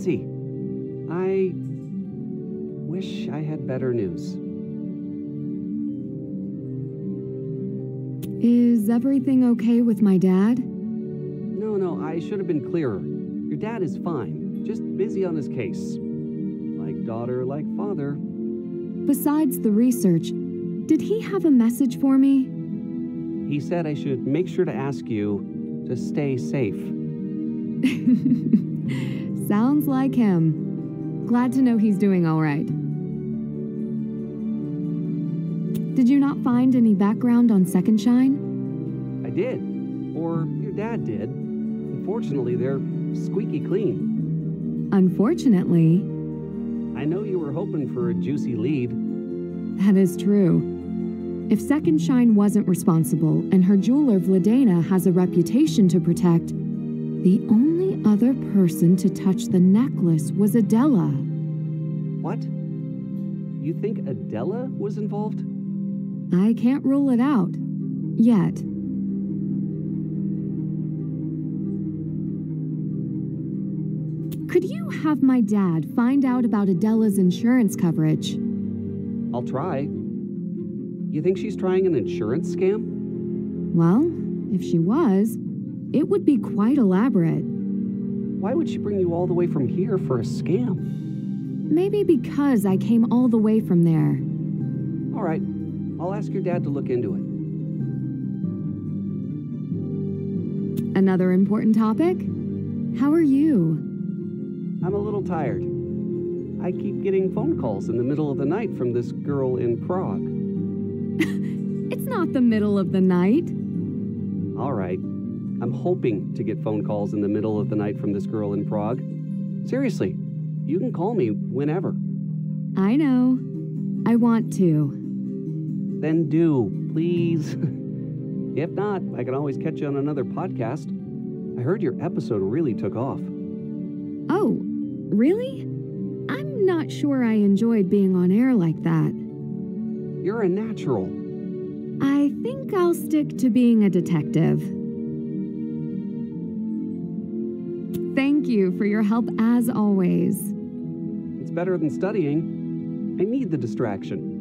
busy. I wish I had better news. Is everything okay with my dad? No, I should have been clearer. Your dad is fine, just busy on his case. Like daughter, like father. Besides the research, did he have a message for me? He said I should make sure to ask you to stay safe. Sounds like him. Glad to know he's doing all right. Did you not find any background on Second Shine? I did. Or your dad did. Unfortunately, they're squeaky clean. Unfortunately? I know you were hoping for a juicy lead. That is true. If Second Shine wasn't responsible and her jeweler Vladéna has a reputation to protect, the only other person to touch the necklace was Adela. What? You think Adela was involved? I can't rule it out. Yet. Could you have my dad find out about Adela's insurance coverage? I'll try. You think she's trying an insurance scam? Well, if she was, it would be quite elaborate. Why would she bring you all the way from here for a scam? Maybe because I came all the way from there. All right. I'll ask your dad to look into it. Another important topic? How are you? I'm a little tired. I keep getting phone calls in the middle of the night from this girl in Prague. It's not the middle of the night. All right. I'm hoping to get phone calls in the middle of the night from this girl in Prague. Seriously, you can call me whenever. I know. I want to. Then do, please. If not, I can always catch you on another podcast. I heard your episode really took off. Oh, really? I'm not sure I enjoyed being on air like that. You're a natural. I think I'll stick to being a detective. Thank you for your help as always. It's better than studying. I need the distraction.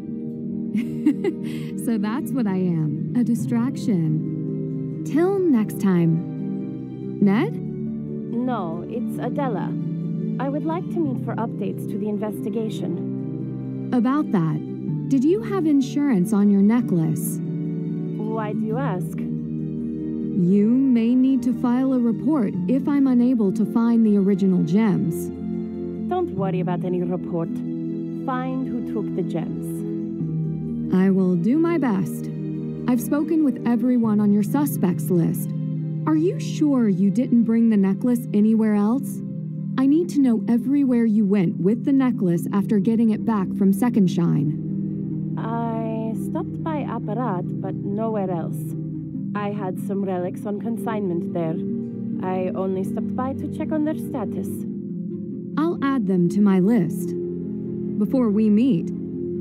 So that's what I am, a distraction. Till next time. Ned? No, it's Adela. I would like to meet for updates to the investigation. About that, did you have insurance on your necklace? Why do you ask? You may need to file a report if I'm unable to find the original gems. Don't worry about any report. Find who took the gems. I will do my best. I've spoken with everyone on your suspects list. Are you sure you didn't bring the necklace anywhere else? I need to know everywhere you went with the necklace after getting it back from Second Shine. I stopped by Aparát, but nowhere else. I had some relics on consignment there. I only stopped by to check on their status. I'll add them to my list. Before we meet,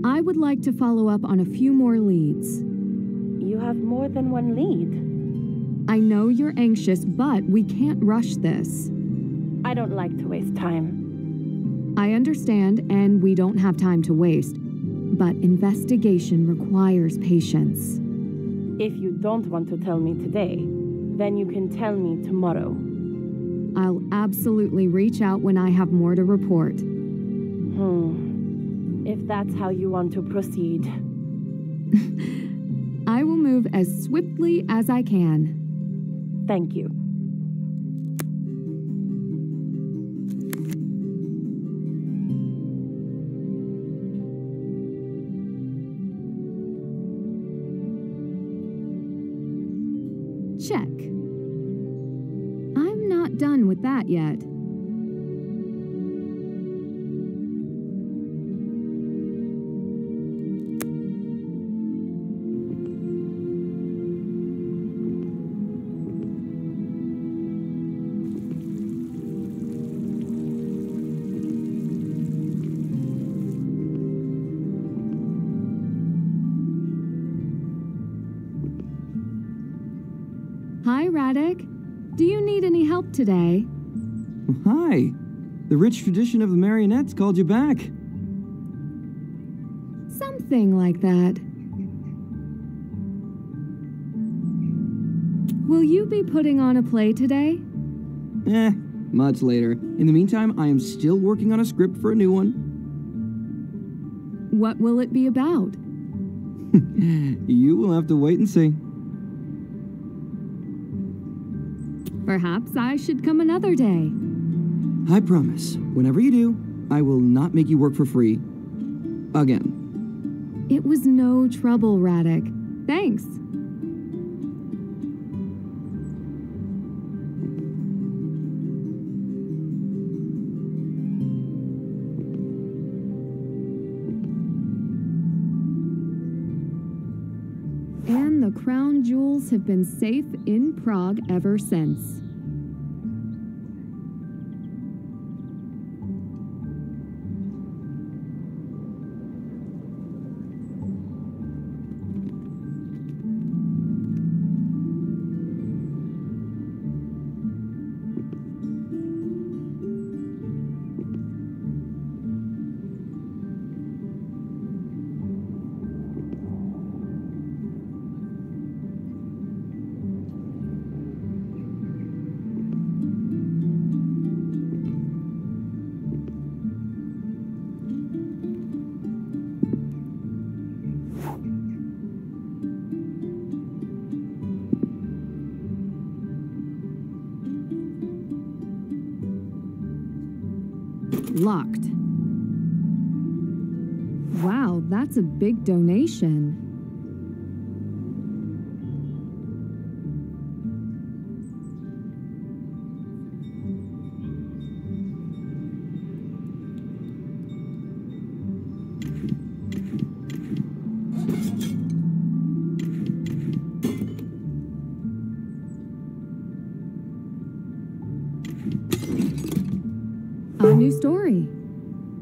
I would like to follow up on a few more leads. You have more than one lead. I know you're anxious, but we can't rush this. I don't like to waste time. I understand, and we don't have time to waste. But investigation requires patience. If you don't want to tell me today, then you can tell me tomorrow. I'll absolutely reach out when I have more to report. If that's how you want to proceed. I will move as swiftly as I can. Thank you. Check. I'm not done with that yet. Hi, Radek. Do you need any help today? Hi. The rich tradition of the marionettes called you back. Something like that. Will you be putting on a play today? Much later. In the meantime, I am still working on a script for a new one. What will it be about? You will have to wait and see. Perhaps I should come another day. I promise, whenever you do, I will not make you work for free. Again. It was no trouble, Radek. Thanks. And the crown jewels have been safe in Prague ever since. Locked. Wow, that's a big donation. A new story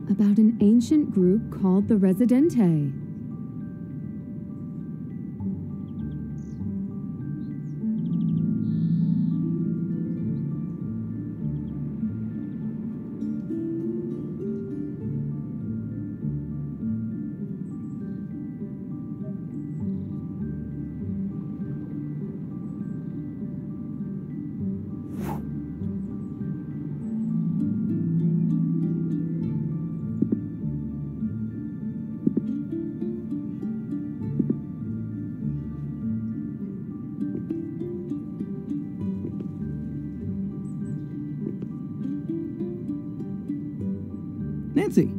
about an ancient group called the Residente. Nancy.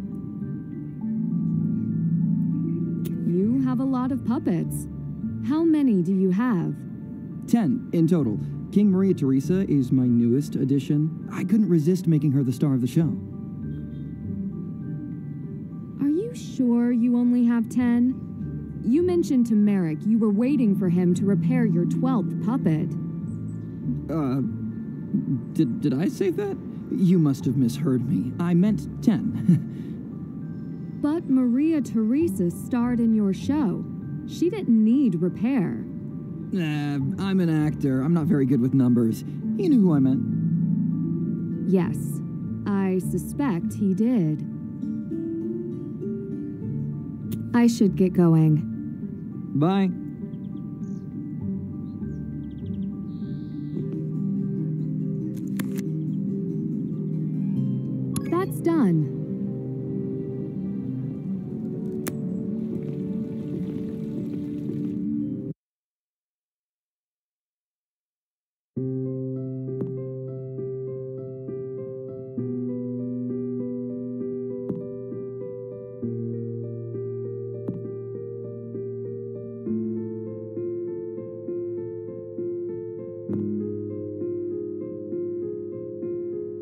You have a lot of puppets. How many do you have? 10 in total. King Maria Theresa is my newest addition. I couldn't resist making her the star of the show. Are you sure you only have 10? You mentioned to Merrick you were waiting for him to repair your 12th puppet. Did I say that? You must have misheard me. I meant 10. But Maria Theresa starred in your show. She didn't need repair. I'm an actor. I'm not very good with numbers. You knew who I meant. Yes, I suspect he did. I should get going. Bye. That's done.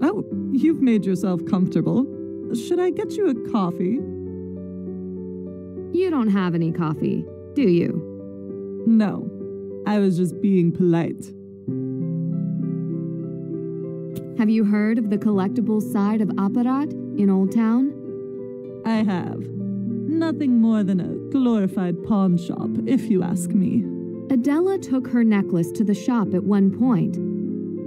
Oh, you've made yourself comfortable. Should I get you a coffee? You don't have any coffee, do you? No, I was just being polite. Have you heard of the collectibles side of Aparát in Old Town? I have. Nothing more than a glorified pawn shop, if you ask me. Adela took her necklace to the shop at one point.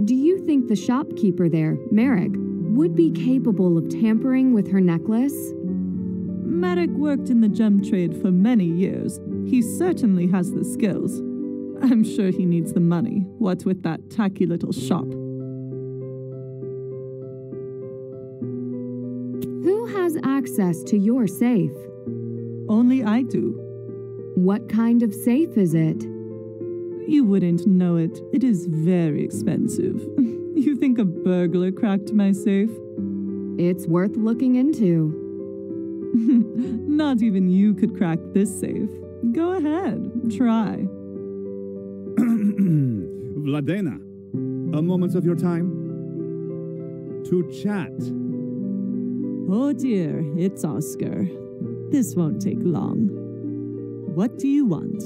Do you think the shopkeeper there, Merrick, would be capable of tampering with her necklace? Merrick worked in the gem trade for many years. He certainly has the skills. I'm sure he needs the money, what with that tacky little shop. Who has access to your safe? Only I do. What kind of safe is it? You wouldn't know it. It is very expensive. You think a burglar cracked my safe? It's worth looking into. Not even you could crack this safe. Go ahead, try. Vladéna, a moment of your time to chat. Oh dear, it's Oscar. This won't take long. What do you want?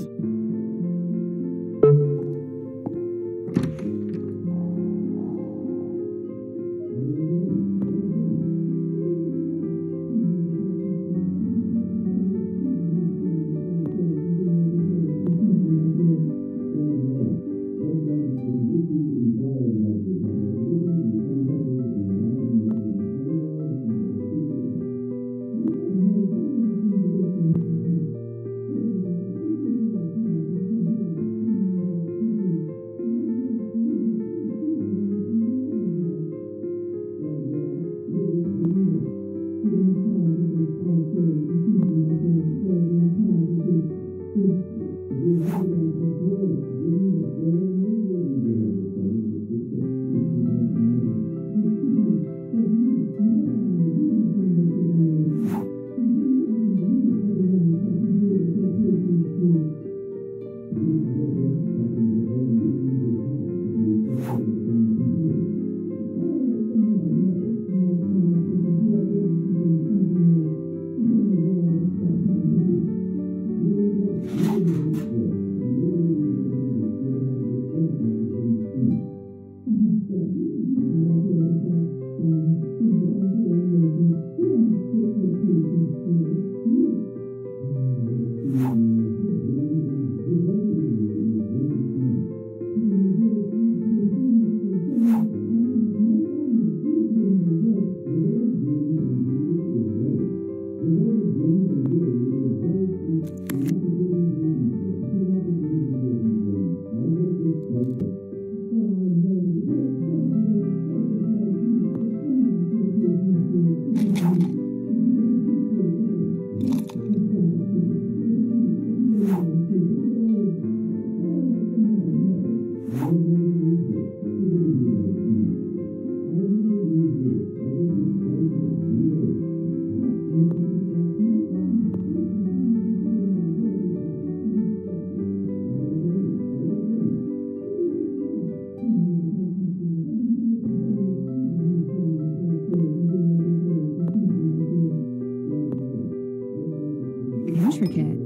Intricate.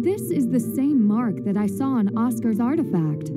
This is the same mark that I saw on Oscar's artifact.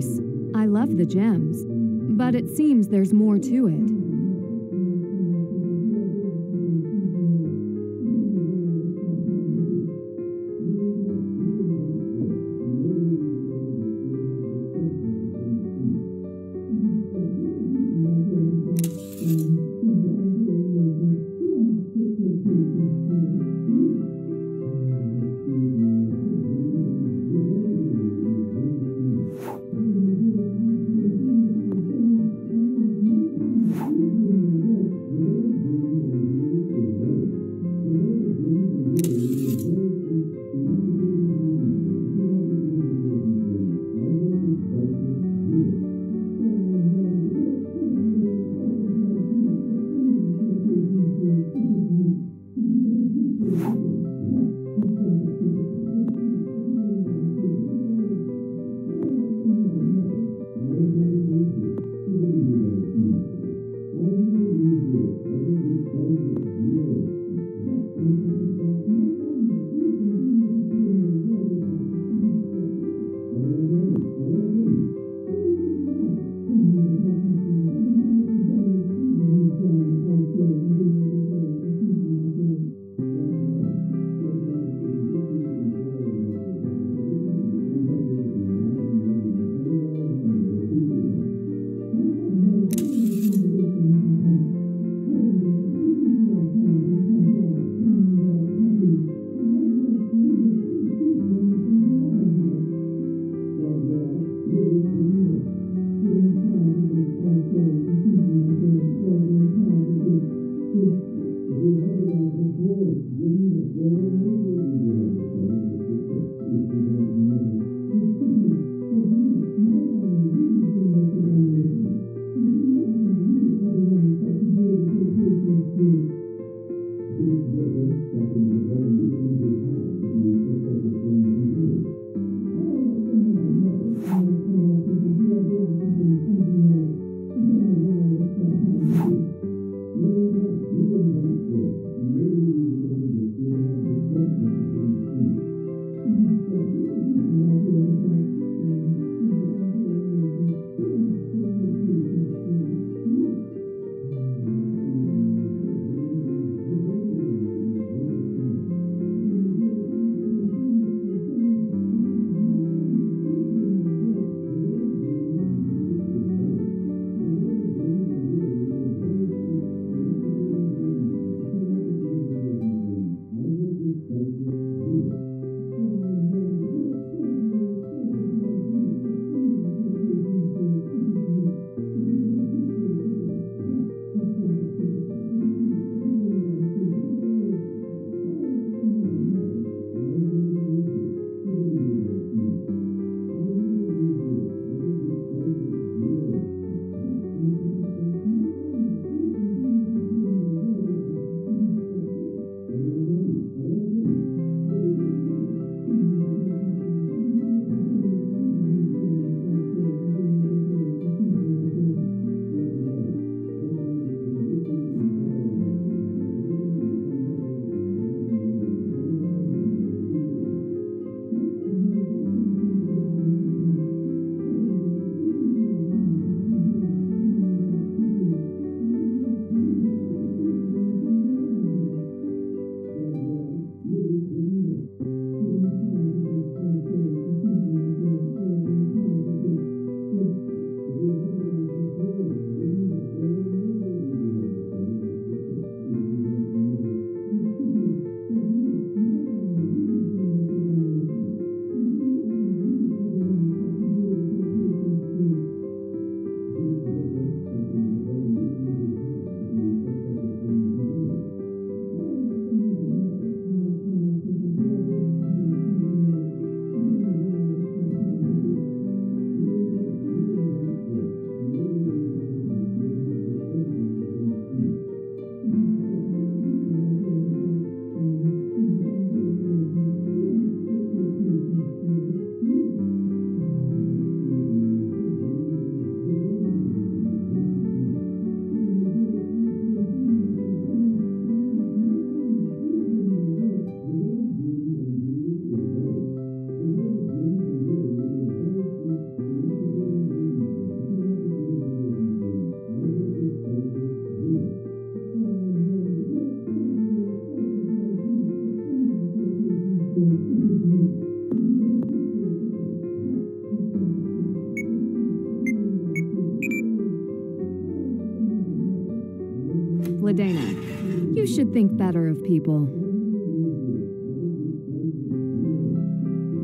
nice. I love the gems. But it seems there's more to it. Vladéna, you should think better of people.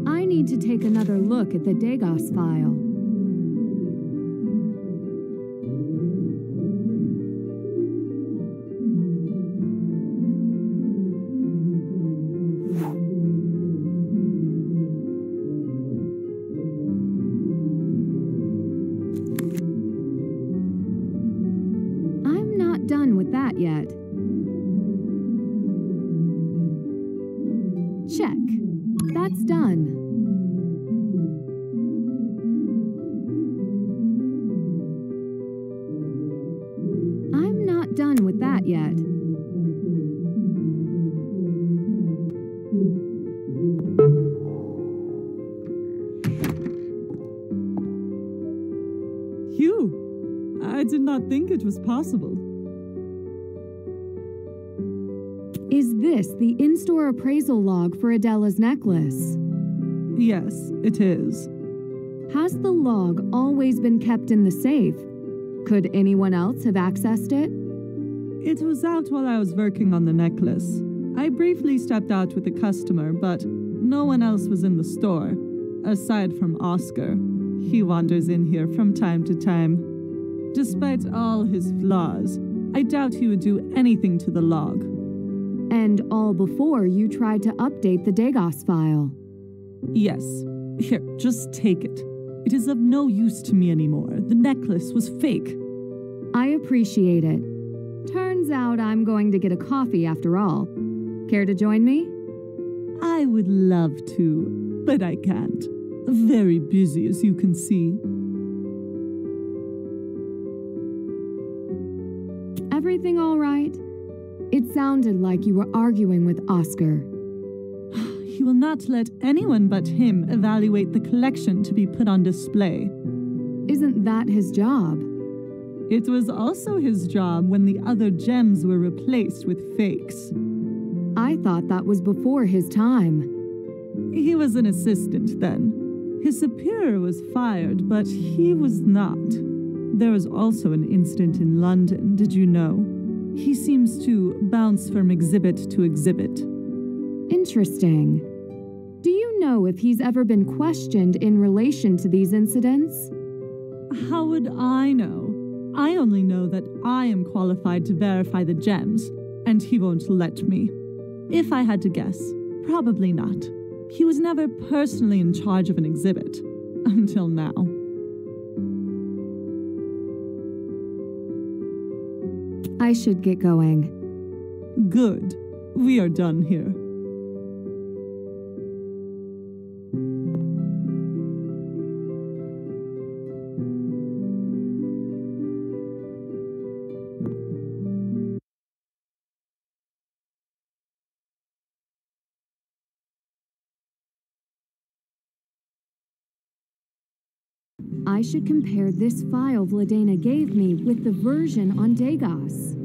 I need to take another look at the DEGAS file. Done with that yet. Check. That's done. I'm not done with that yet. Phew! I did not think it was possible. Is this the in-store appraisal log for Adela's necklace? Yes, it is. Has the log always been kept in the safe? Could anyone else have accessed it? It was out while I was working on the necklace. I briefly stepped out with a customer, but no one else was in the store, aside from Oscar. He wanders in here from time to time. Despite all his flaws, I doubt he would do anything to the log. And all before you tried to update the DEGAS file. Yes. Here, just take it. It is of no use to me anymore. The necklace was fake. I appreciate it. Turns out I'm going to get a coffee after all. Care to join me? I would love to, but I can't. Very busy, as you can see. Everything all right? It sounded like you were arguing with Oscar. He will not let anyone but him evaluate the collection to be put on display. Isn't that his job? It was also his job when the other gems were replaced with fakes. I thought that was before his time. He was an assistant then. His superior was fired, but he was not. There was also an incident in London, did you know? He seems to bounce from exhibit to exhibit. Interesting. Do you know if he's ever been questioned in relation to these incidents? How would I know? I only know that I am qualified to verify the gems, and he won't let me. If I had to guess, probably not. He was never personally in charge of an exhibit, until now. I should get going. Good. We are done here. I should compare this file Vladéna gave me with the version on DEGAS.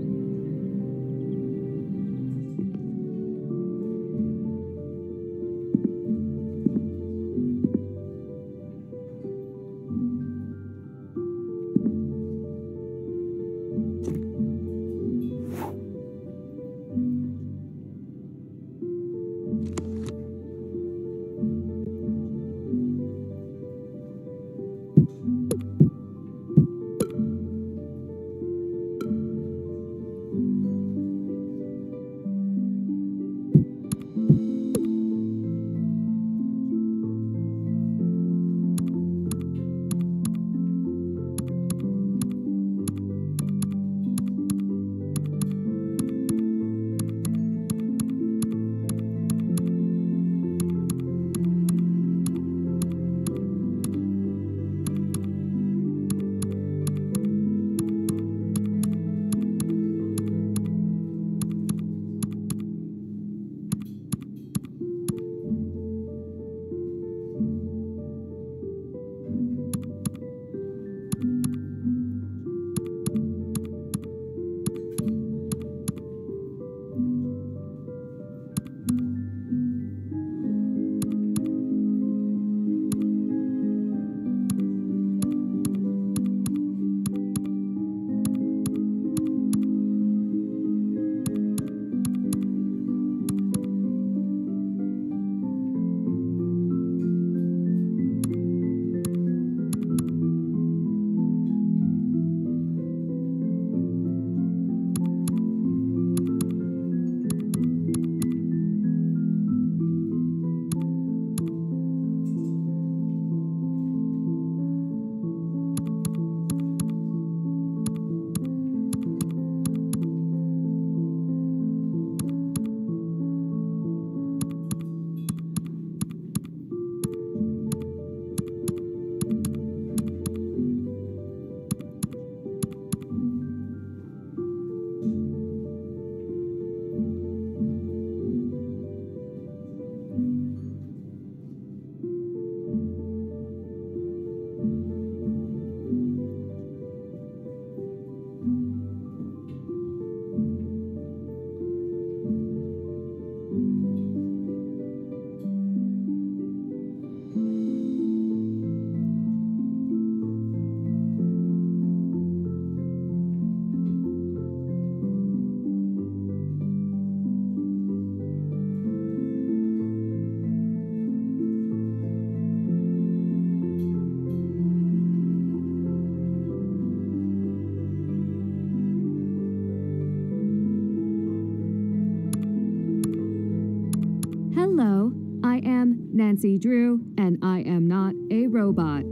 Nancy Drew, and I am not a robot.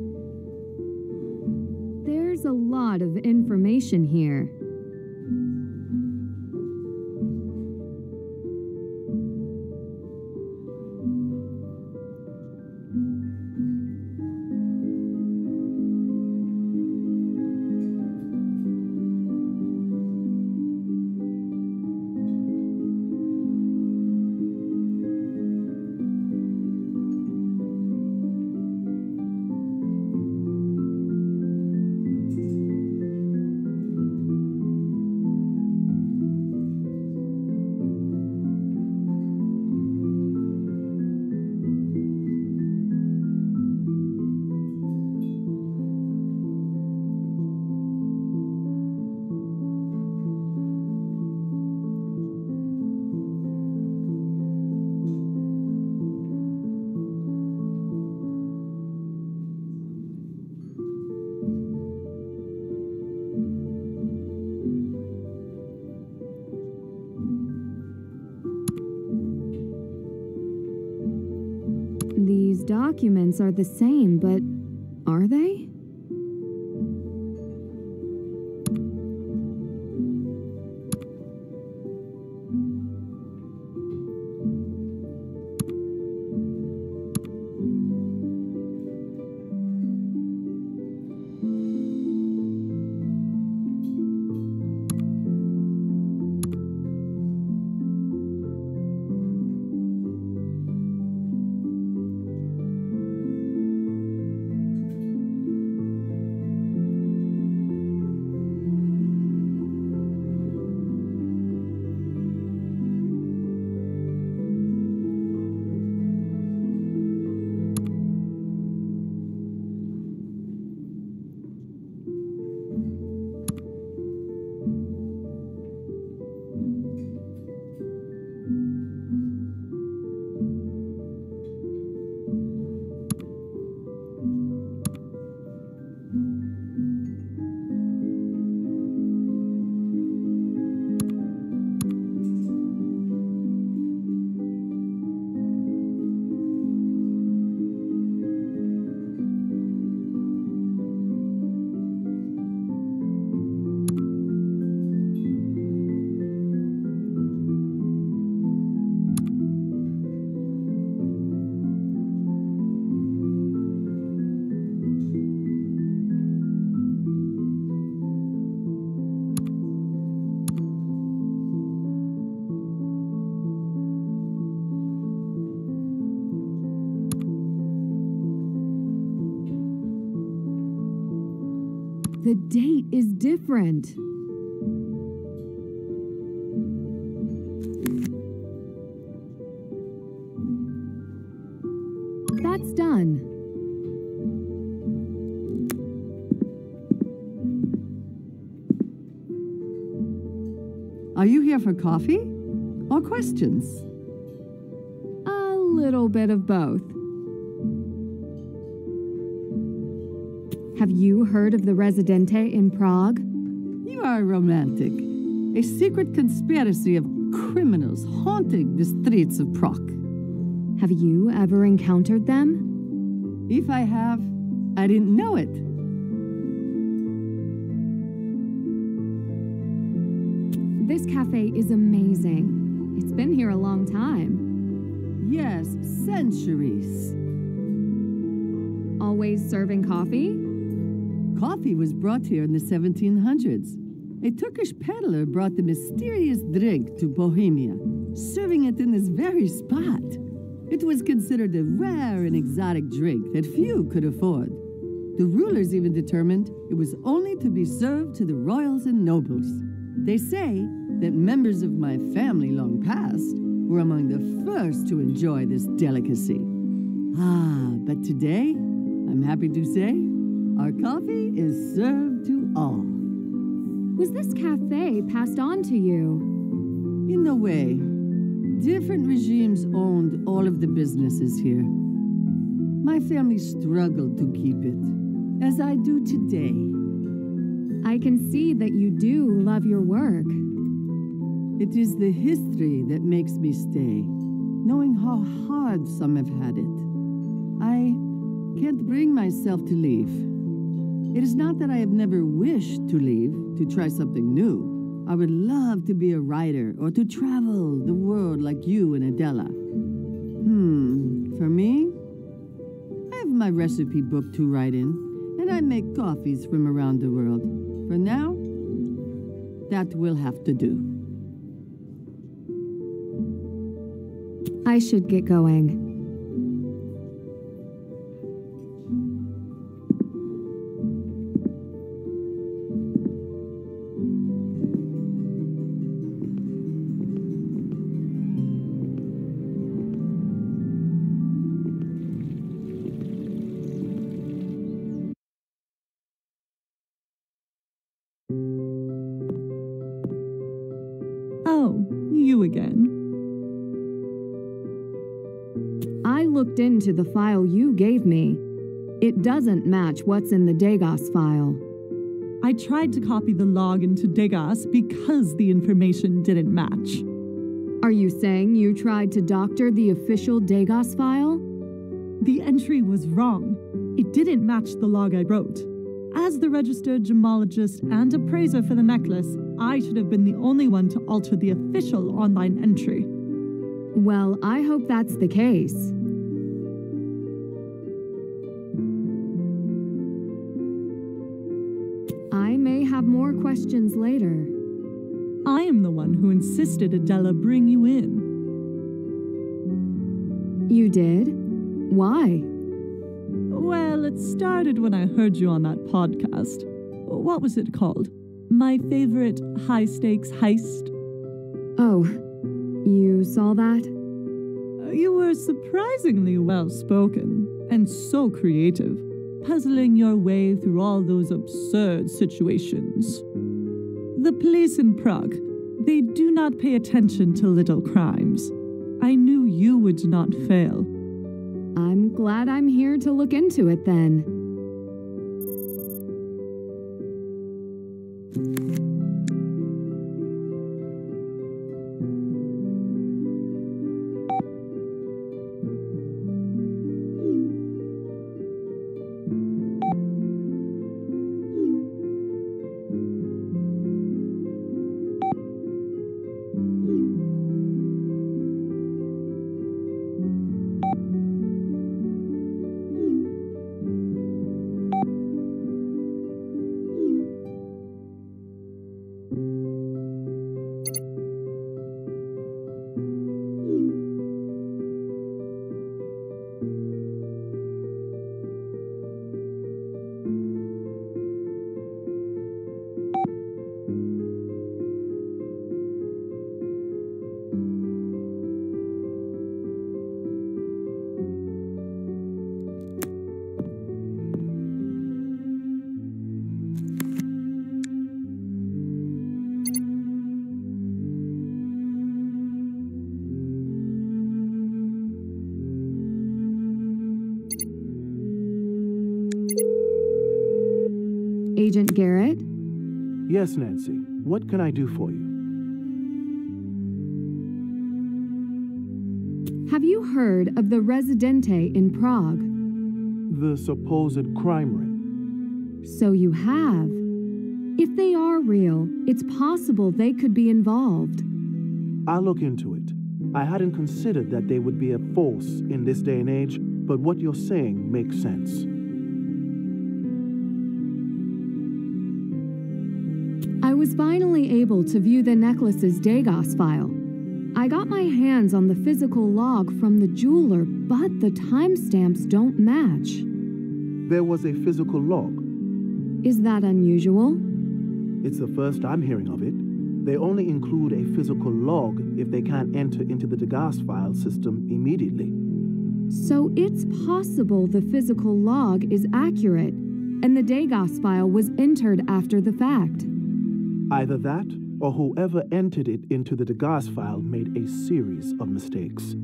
There's a lot of information here. These documents are the same, but are they? The date is different. That's done. Are you here for coffee or questions? A little bit of both. Have you heard of the Residente in Prague? You are romantic. A secret conspiracy of criminals haunting the streets of Prague. Have you ever encountered them? If I have, I didn't know it. This cafe is amazing. It's been here a long time. Yes, centuries. Always serving coffee? Coffee was brought here in the 1700s. A Turkish peddler brought the mysterious drink to Bohemia, serving it in this very spot. It was considered a rare and exotic drink that few could afford. The rulers even determined it was only to be served to the royals and nobles. They say that members of my family long past were among the first to enjoy this delicacy. But today, I'm happy to say, our coffee is served to all. Was this cafe passed on to you? In a way, different regimes owned all of the businesses here. My family struggled to keep it, as I do today. I can see that you do love your work. It is the history that makes me stay, knowing how hard some have had it. I can't bring myself to leave. It is not that I have never wished to leave, to try something new. I would love to be a writer or to travel the world like you and Adela. For me, I have my recipe book to write in, and I make coffees from around the world. For now, that will have to do. I should get going. Oh, you again. I looked into the file you gave me. It doesn't match what's in the DEGAS file. I tried to copy the log into DEGAS because the information didn't match. Are you saying you tried to doctor the official DEGAS file? The entry was wrong. It didn't match the log I wrote. As the registered gemologist and appraiser for the necklace, I should have been the only one to alter the official online entry. Well, I hope that's the case. I may have more questions later. I am the one who insisted Adela bring you in. You did? Why? Well, it started when I heard you on that podcast. What was it called? My favorite high-stakes heist? Oh, you saw that? You were surprisingly well-spoken and so creative, puzzling your way through all those absurd situations. The police in Prague, they do not pay attention to little crimes. I knew you would not fail. I'm glad I'm here to look into it then. Agent Garrett? Yes, Nancy. What can I do for you? Have you heard of the Residente in Prague? The supposed crime ring. So you have. If they are real, it's possible they could be involved. I'll look into it. I hadn't considered that they would be a force in this day and age, but what you're saying makes sense. I was finally able to view the necklace's DEGAS file. I got my hands on the physical log from the jeweler, but the timestamps don't match. There was a physical log. Is that unusual? It's the first I'm hearing of it. They only include a physical log if they can't enter into the DEGAS file system immediately. So it's possible the physical log is accurate, and the DEGAS file was entered after the fact. Either that, or whoever entered it into the DEGAS file made a series of mistakes.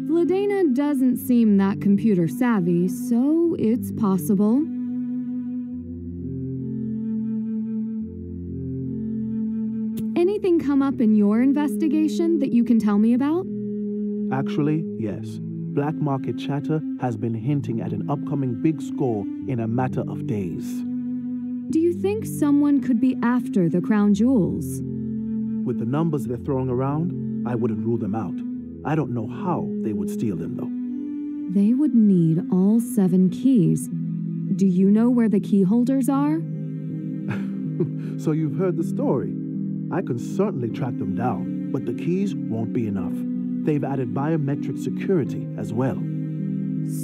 Vladéna doesn't seem that computer savvy, so it's possible. Anything come up in your investigation that you can tell me about? Actually, yes. Black market chatter has been hinting at an upcoming big score in a matter of days. Do you think someone could be after the crown jewels? With the numbers they're throwing around, I wouldn't rule them out. I don't know how they would steal them, though. They would need all 7 keys. Do you know where the key holders are? So you've heard the story. I can certainly track them down, but the keys won't be enough. They've added biometric security as well.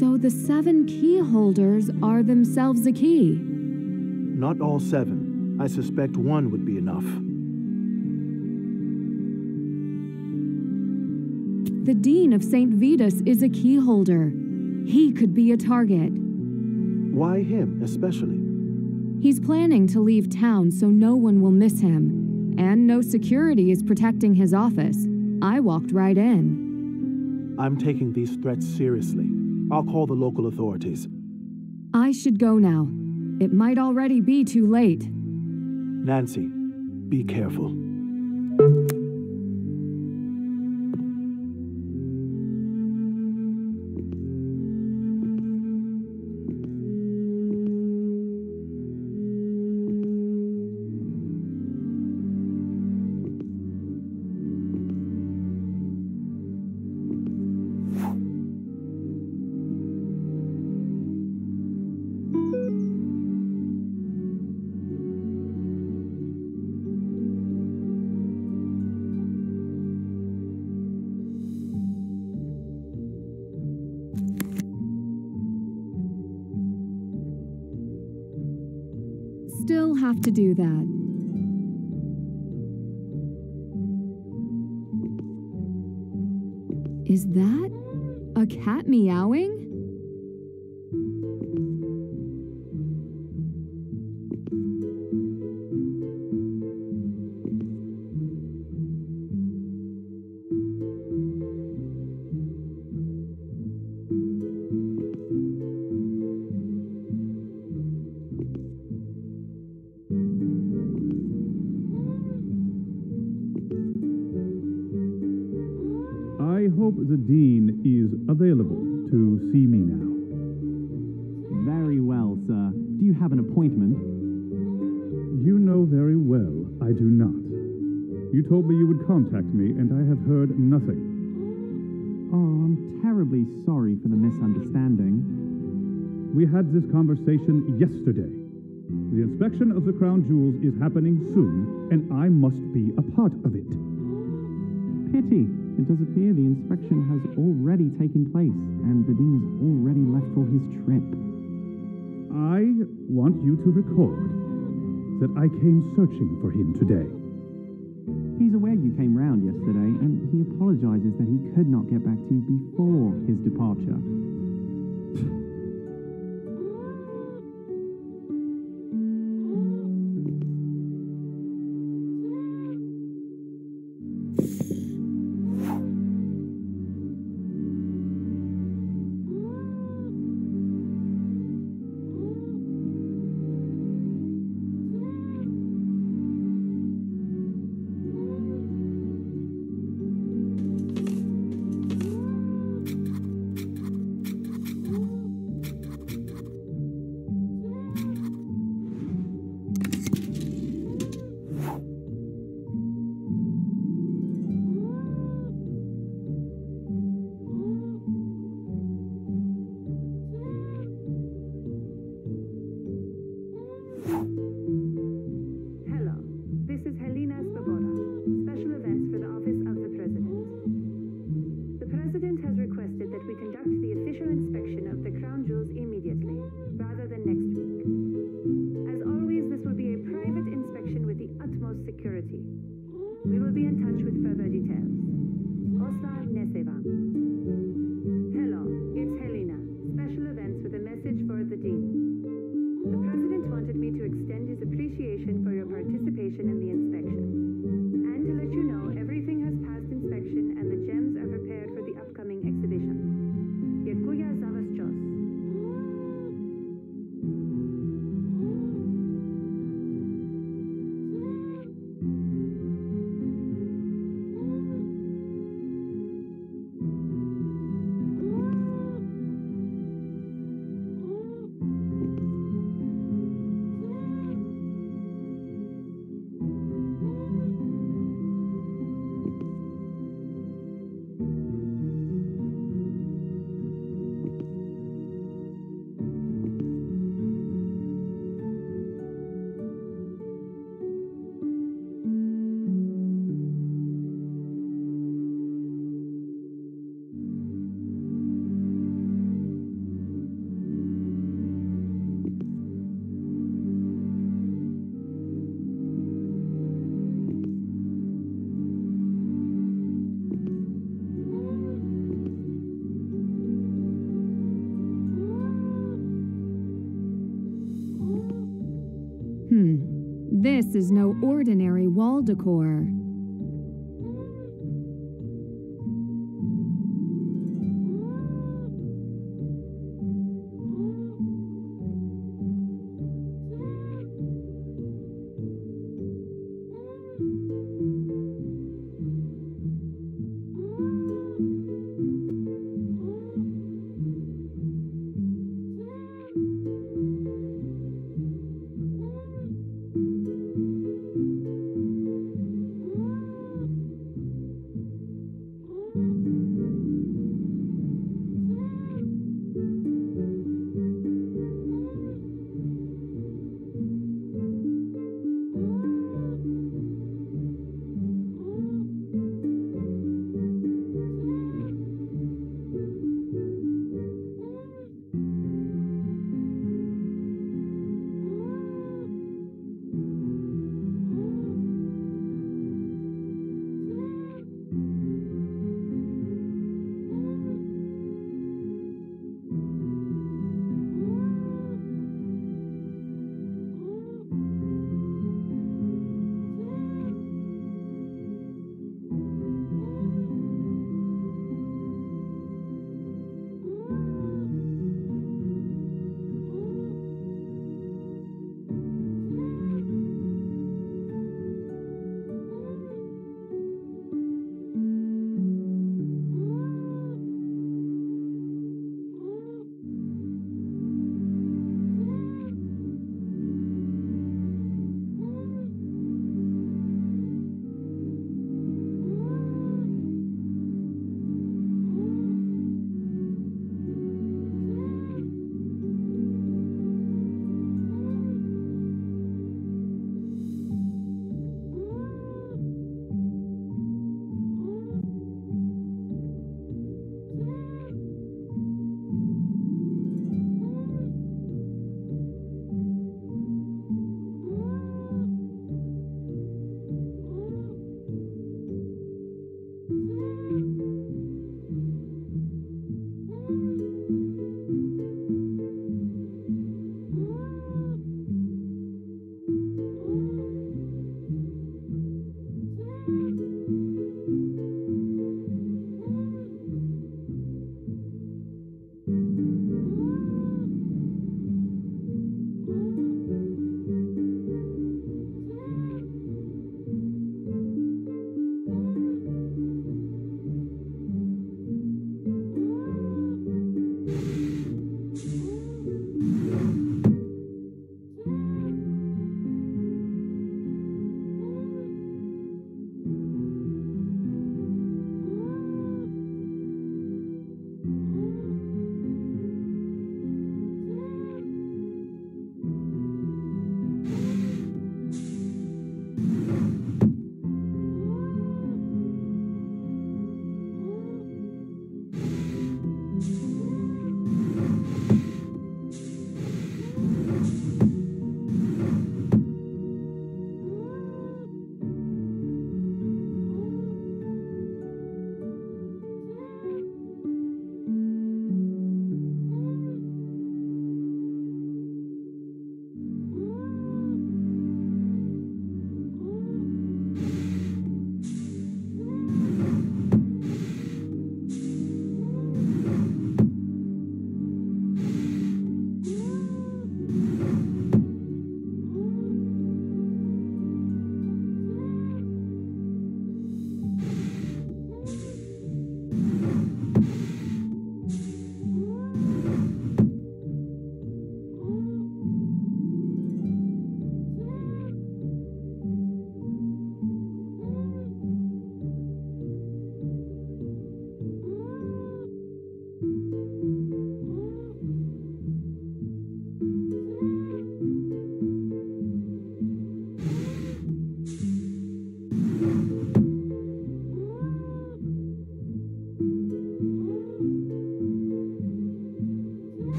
So the 7 key holders are themselves a key? Not all 7. I suspect 1 would be enough. The Dean of St. Vitus is a key holder. He could be a target. Why him, especially? He's planning to leave town so no one will miss him. And no security is protecting his office. I walked right in. I'm taking these threats seriously. I'll call the local authorities. I should go now. It might already be too late. Nancy, be careful. Still have to do that. Is that a cat meowing? I hope the Dean is available to see me now. Very well, sir. Do you have an appointment? You know very well I do not. You told me you would contact me, and I have heard nothing. Oh, I'm terribly sorry for the misunderstanding. We had this conversation yesterday. The inspection of the crown jewels is happening soon, and I must be a part of it. Pity. It does appear the inspection has already taken place, and the Dean has already left for his trip. I want you to record that I came searching for him today. He's aware you came round yesterday, and he apologizes that he could not get back to you before his departure. This is no ordinary wall decor.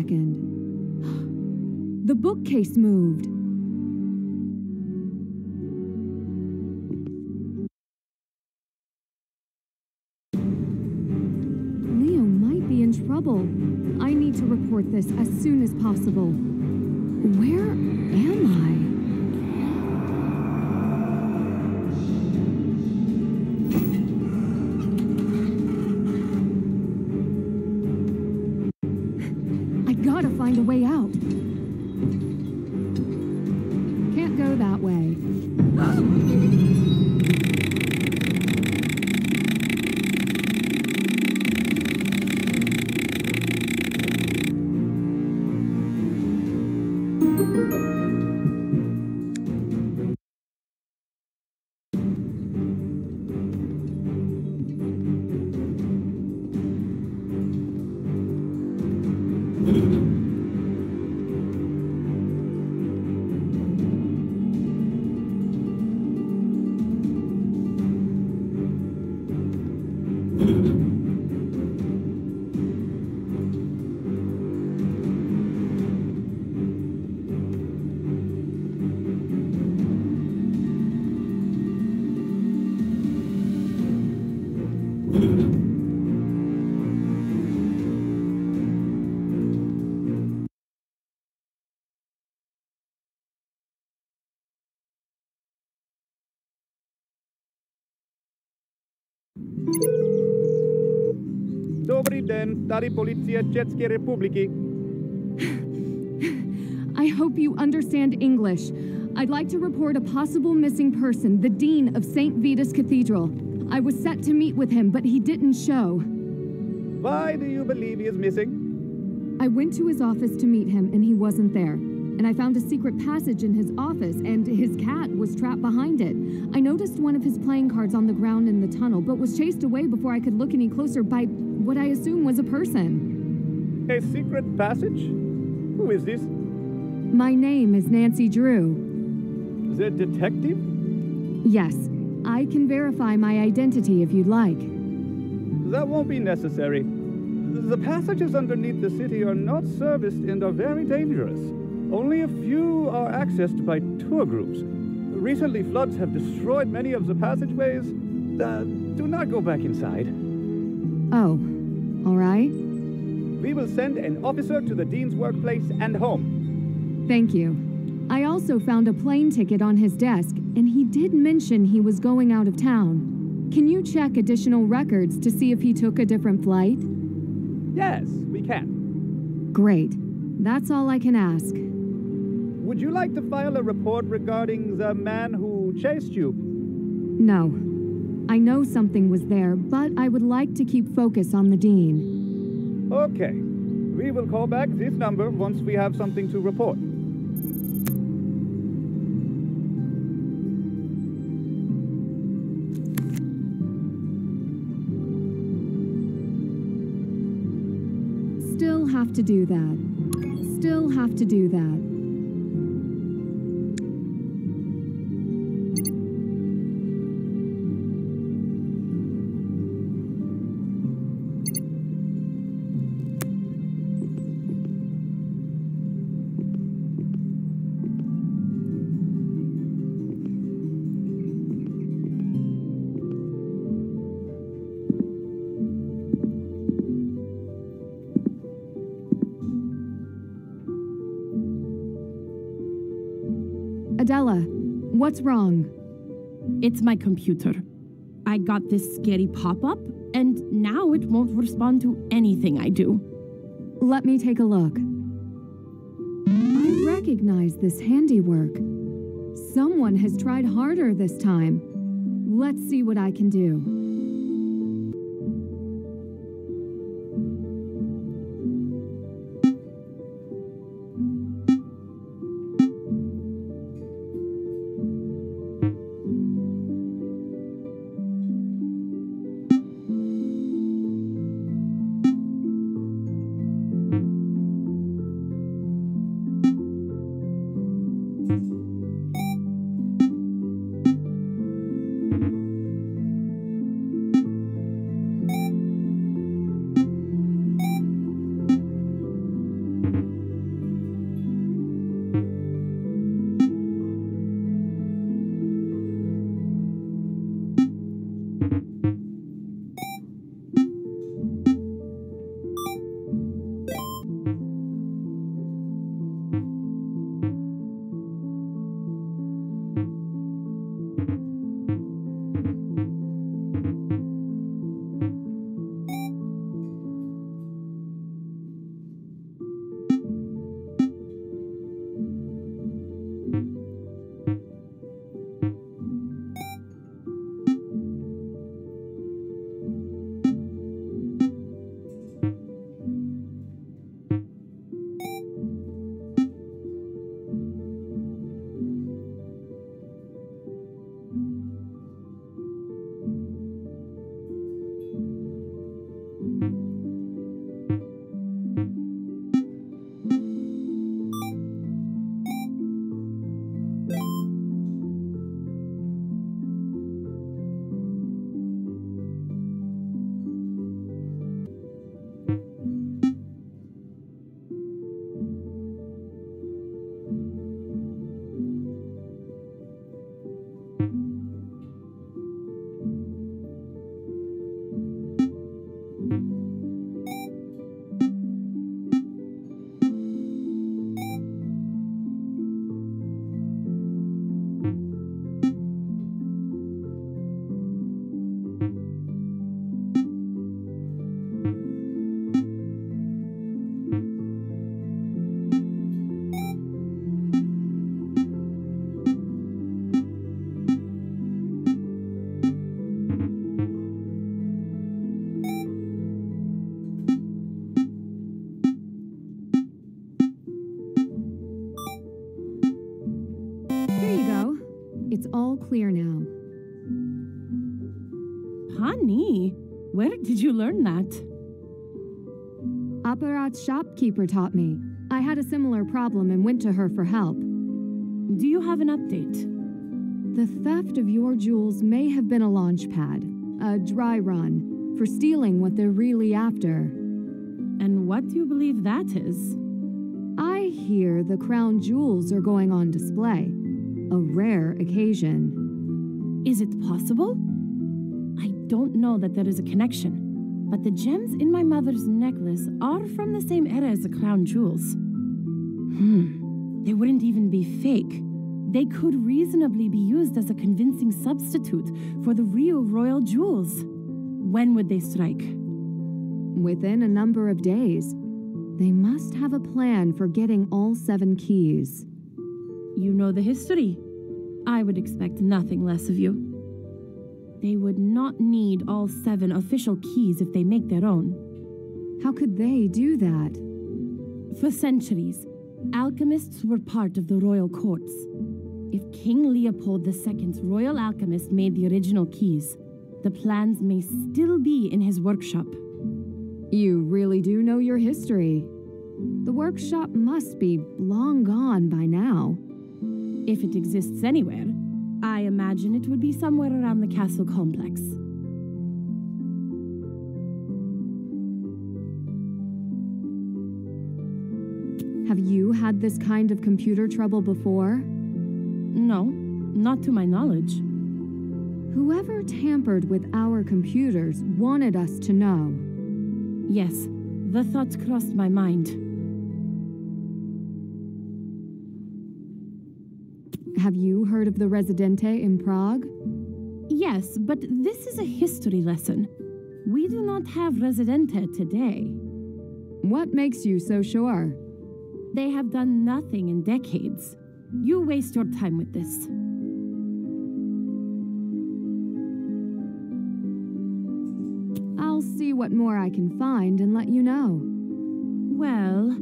second. The bookcase moved. Leo might be in trouble. I need to report this as soon as possible. Where am I? I gotta find a way out. Can't go that way. Dobrý den, tady policie České republiky. I hope you understand English. I'd like to report a possible missing person, the Dean of St. Vitus Cathedral. I was set to meet with him, but he didn't show. Why do you believe he is missing? I went to his office to meet him, and he wasn't there. And I found a secret passage in his office, and his cat was trapped behind it. I noticed one of his playing cards on the ground in the tunnel, but was chased away before I could look any closer by what I assume was a person. A secret passage? Who is this? My name is Nancy Drew. The detective? Yes, I can verify my identity if you'd like. That won't be necessary. The passages underneath the city are not serviced and are very dangerous. Only a few are accessed by tour groups. Recently, floods have destroyed many of the passageways. Do not go back inside. Oh, all right. We will send an officer to the Dean's workplace and home. Thank you. I also found a plane ticket on his desk, and he did mention he was going out of town. Can you check additional records to see if he took a different flight? Yes, we can. Great. That's all I can ask. Would you like to file a report regarding the man who chased you? No. I know something was there, but I would like to keep focus on the Dean. Okay. We will call back this number once we have something to report. Still have to do that. Still have to do that. Adela, what's wrong? It's my computer. I got this scary pop-up, and now it won't respond to anything I do. Let me take a look. I recognize this handiwork. Someone has tried harder this time. Let's see what I can do. all clear now. Pani, where did you learn that? Aparát's shopkeeper taught me. I had a similar problem and went to her for help. Do you have an update? The theft of your jewels may have been a launch pad, a dry run, for stealing what they're really after. And what do you believe that is? I hear the crown jewels are going on display. A rare occasion. Is it possible? I don't know that there is a connection, but the gems in my mother's necklace are from the same era as the crown jewels. They wouldn't even be fake. They could reasonably be used as a convincing substitute for the real royal jewels. When would they strike? Within a number of days. They must have a plan for getting all 7 keys. You know the history. I would expect nothing less of you. They would not need all 7 official keys if they make their own. How could they do that? For centuries, alchemists were part of the royal courts. If King Leopold II's royal alchemist made the original keys, the plans may still be in his workshop. You really do know your history. The workshop must be long gone by now. If it exists anywhere, I imagine it would be somewhere around the castle complex. Have you had this kind of computer trouble before? No, not to my knowledge. Whoever tampered with our computers wanted us to know. Yes, the thought crossed my mind. Have you heard of the Residente in Prague? Yes, but this is a history lesson. We do not have Residente today. What makes you so sure? They have done nothing in decades. You waste your time with this. I'll see what more I can find and let you know. Well,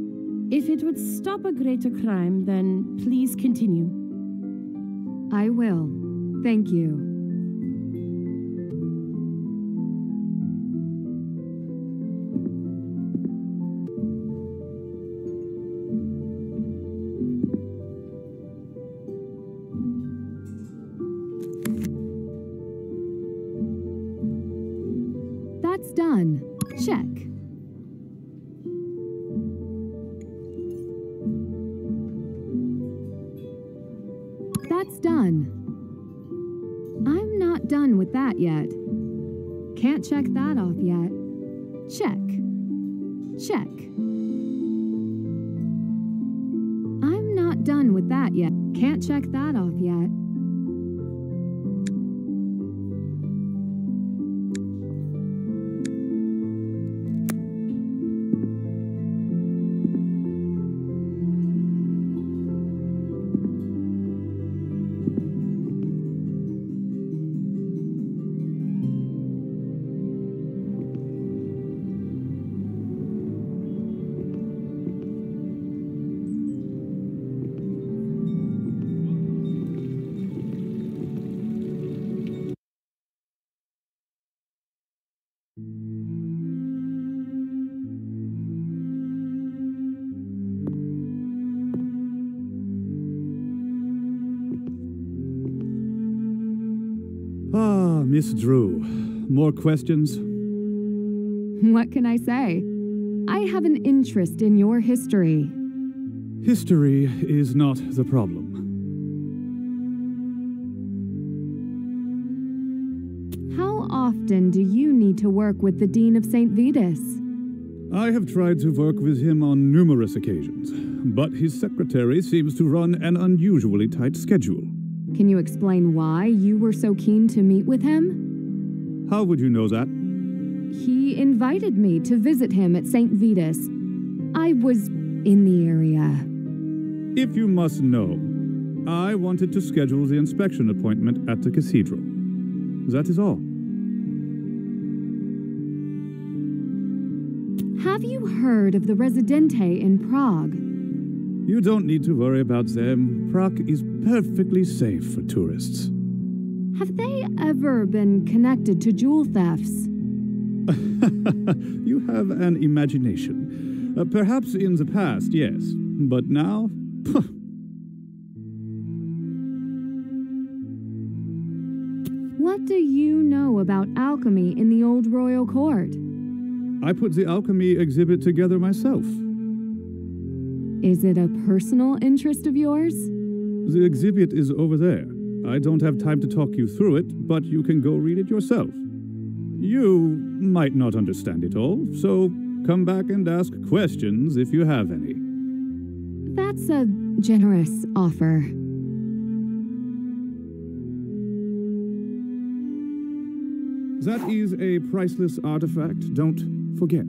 if it would stop a greater crime, then please continue. I will. Thank you. That's done. Check. That's done. I'm not done with that yet. Can't check that off yet. Check. Check. I'm not done with that yet. Can't check that off yet. Ah, Miss Drew. More questions? What can I say? I have an interest in your history. History is not the problem. How often do you need to work with the Dean of St. Vitus? I have tried to work with him on numerous occasions, but his secretary seems to run an unusually tight schedule. Can you explain why you were so keen to meet with him? How would you know that? He invited me to visit him at St. Vitus. I was in the area. If you must know, I wanted to schedule the inspection appointment at the cathedral. That is all. Have you heard of the Residente in Prague? You don't need to worry about them. Prague is perfectly safe for tourists. Have they ever been connected to jewel thefts? You have an imagination. Perhaps in the past, yes. But now? What do you know about alchemy in the old royal court? I put the alchemy exhibit together myself. Is it a personal interest of yours? The exhibit is over there. I don't have time to talk you through it, but you can go read it yourself. You might not understand it all, so come back and ask questions if you have any. That's a generous offer. That is a priceless artifact, don't forget.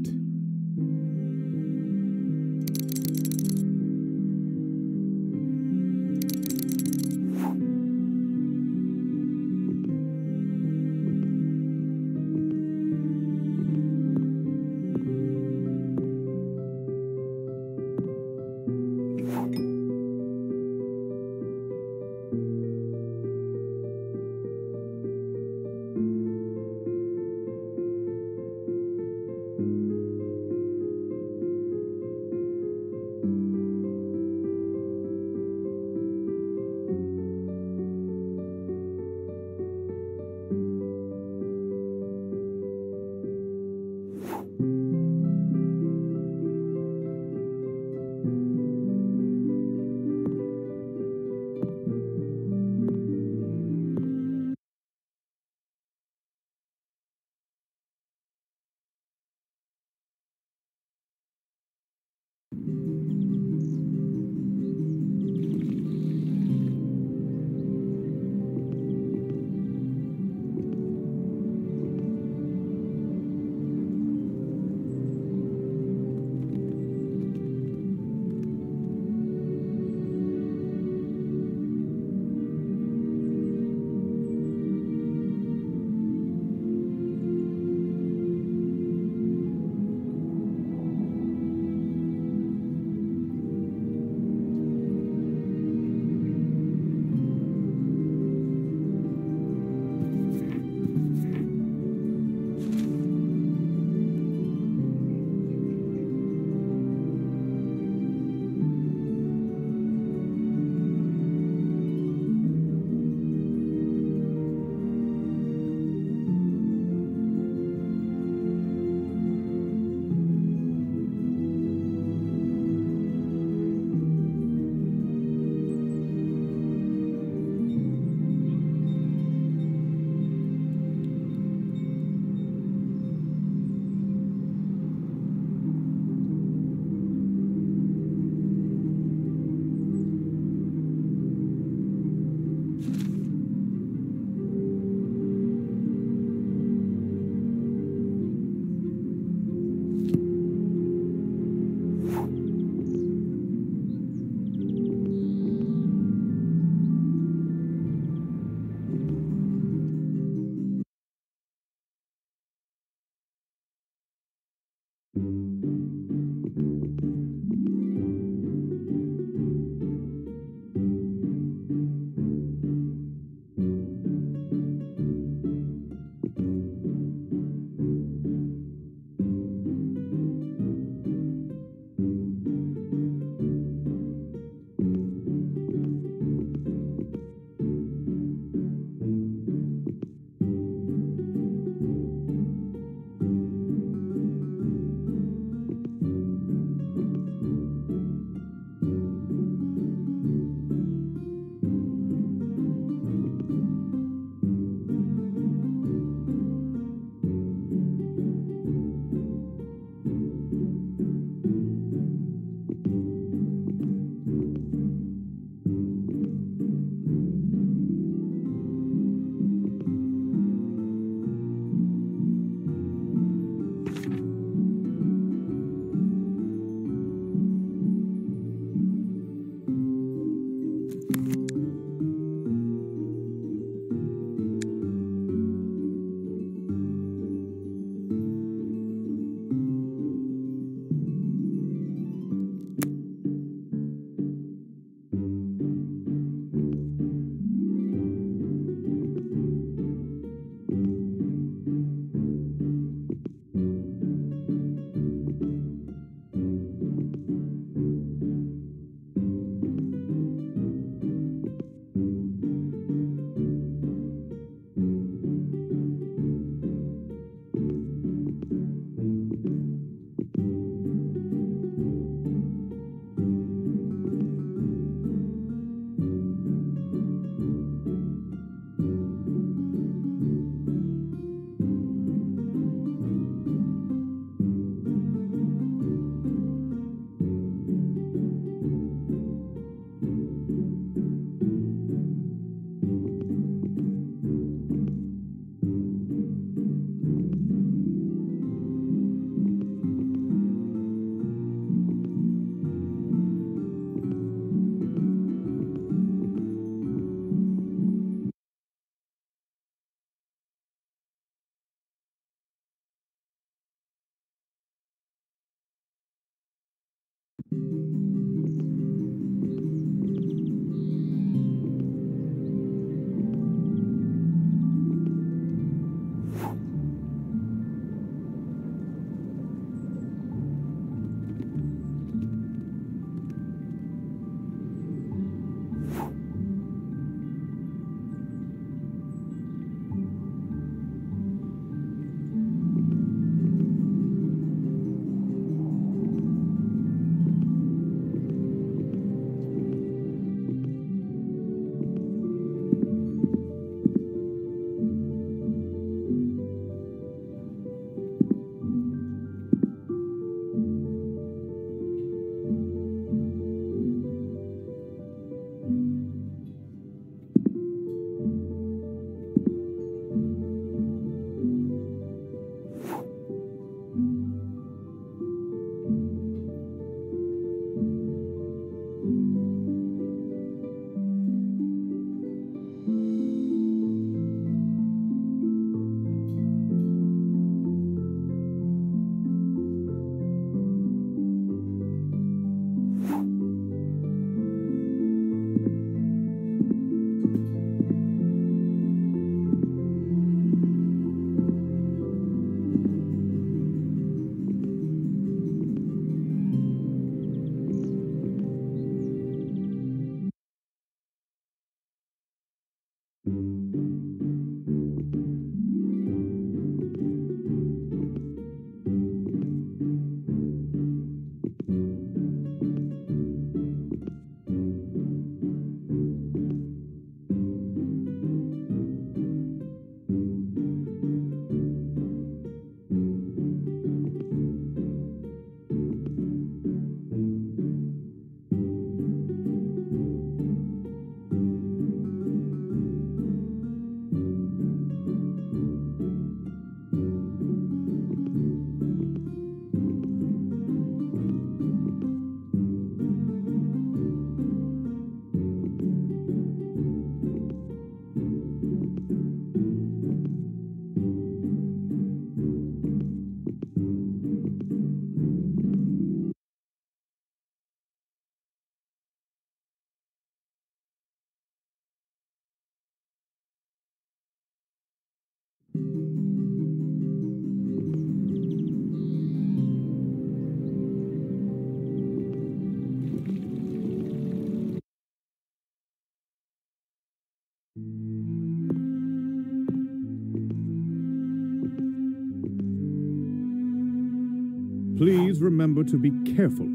Please remember to be careful.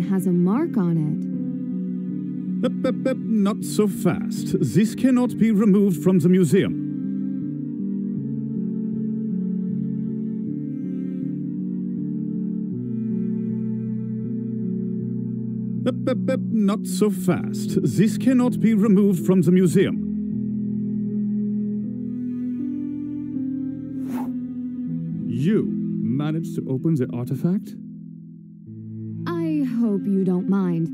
Has a mark on it. Not so fast. This cannot be removed from the museum. Not so fast. This cannot be removed from the museum. You managed to open the artifact? I hope you don't mind.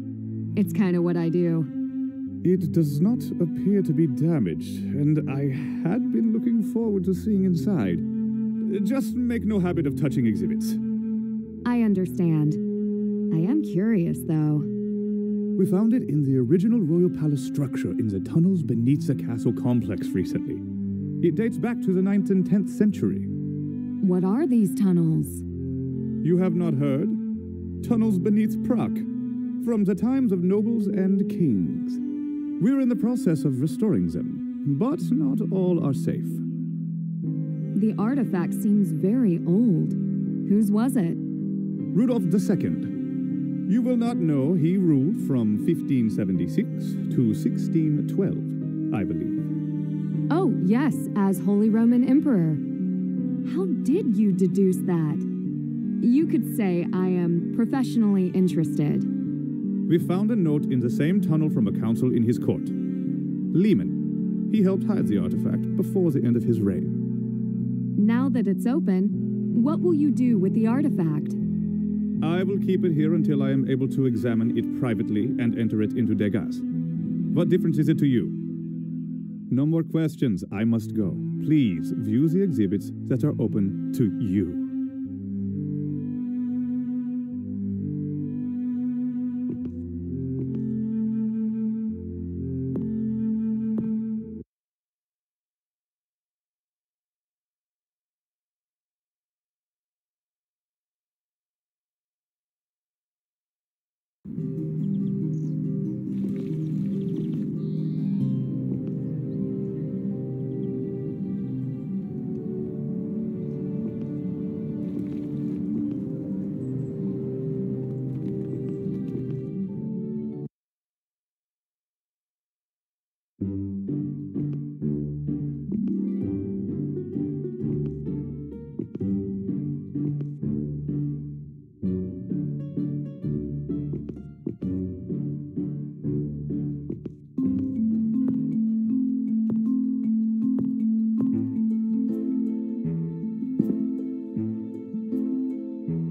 It's kind of what I do. It does not appear to be damaged, and I had been looking forward to seeing inside. Just make no habit of touching exhibits. I understand. I am curious, though. We found it in the original Royal Palace structure in the tunnels beneath the castle complex recently. It dates back to the 9th and 10th century. What are these tunnels? You have not heard? Tunnels beneath Prague, from the times of nobles and kings. We're in the process of restoring them, but not all are safe. The artifact seems very old. Whose was it? Rudolph II. You will not know he ruled from 1576 to 1612, I believe. Oh, yes, as Holy Roman Emperor. How did you deduce that? You could say I am professionally interested. We found a note in the same tunnel from a council in his court. Lehman. He helped hide the artifact before the end of his reign. Now that it's open, what will you do with the artifact? I will keep it here until I am able to examine it privately and enter it into DEGAS. What difference is it to you? No more questions. I must go. Please view the exhibits that are open to you.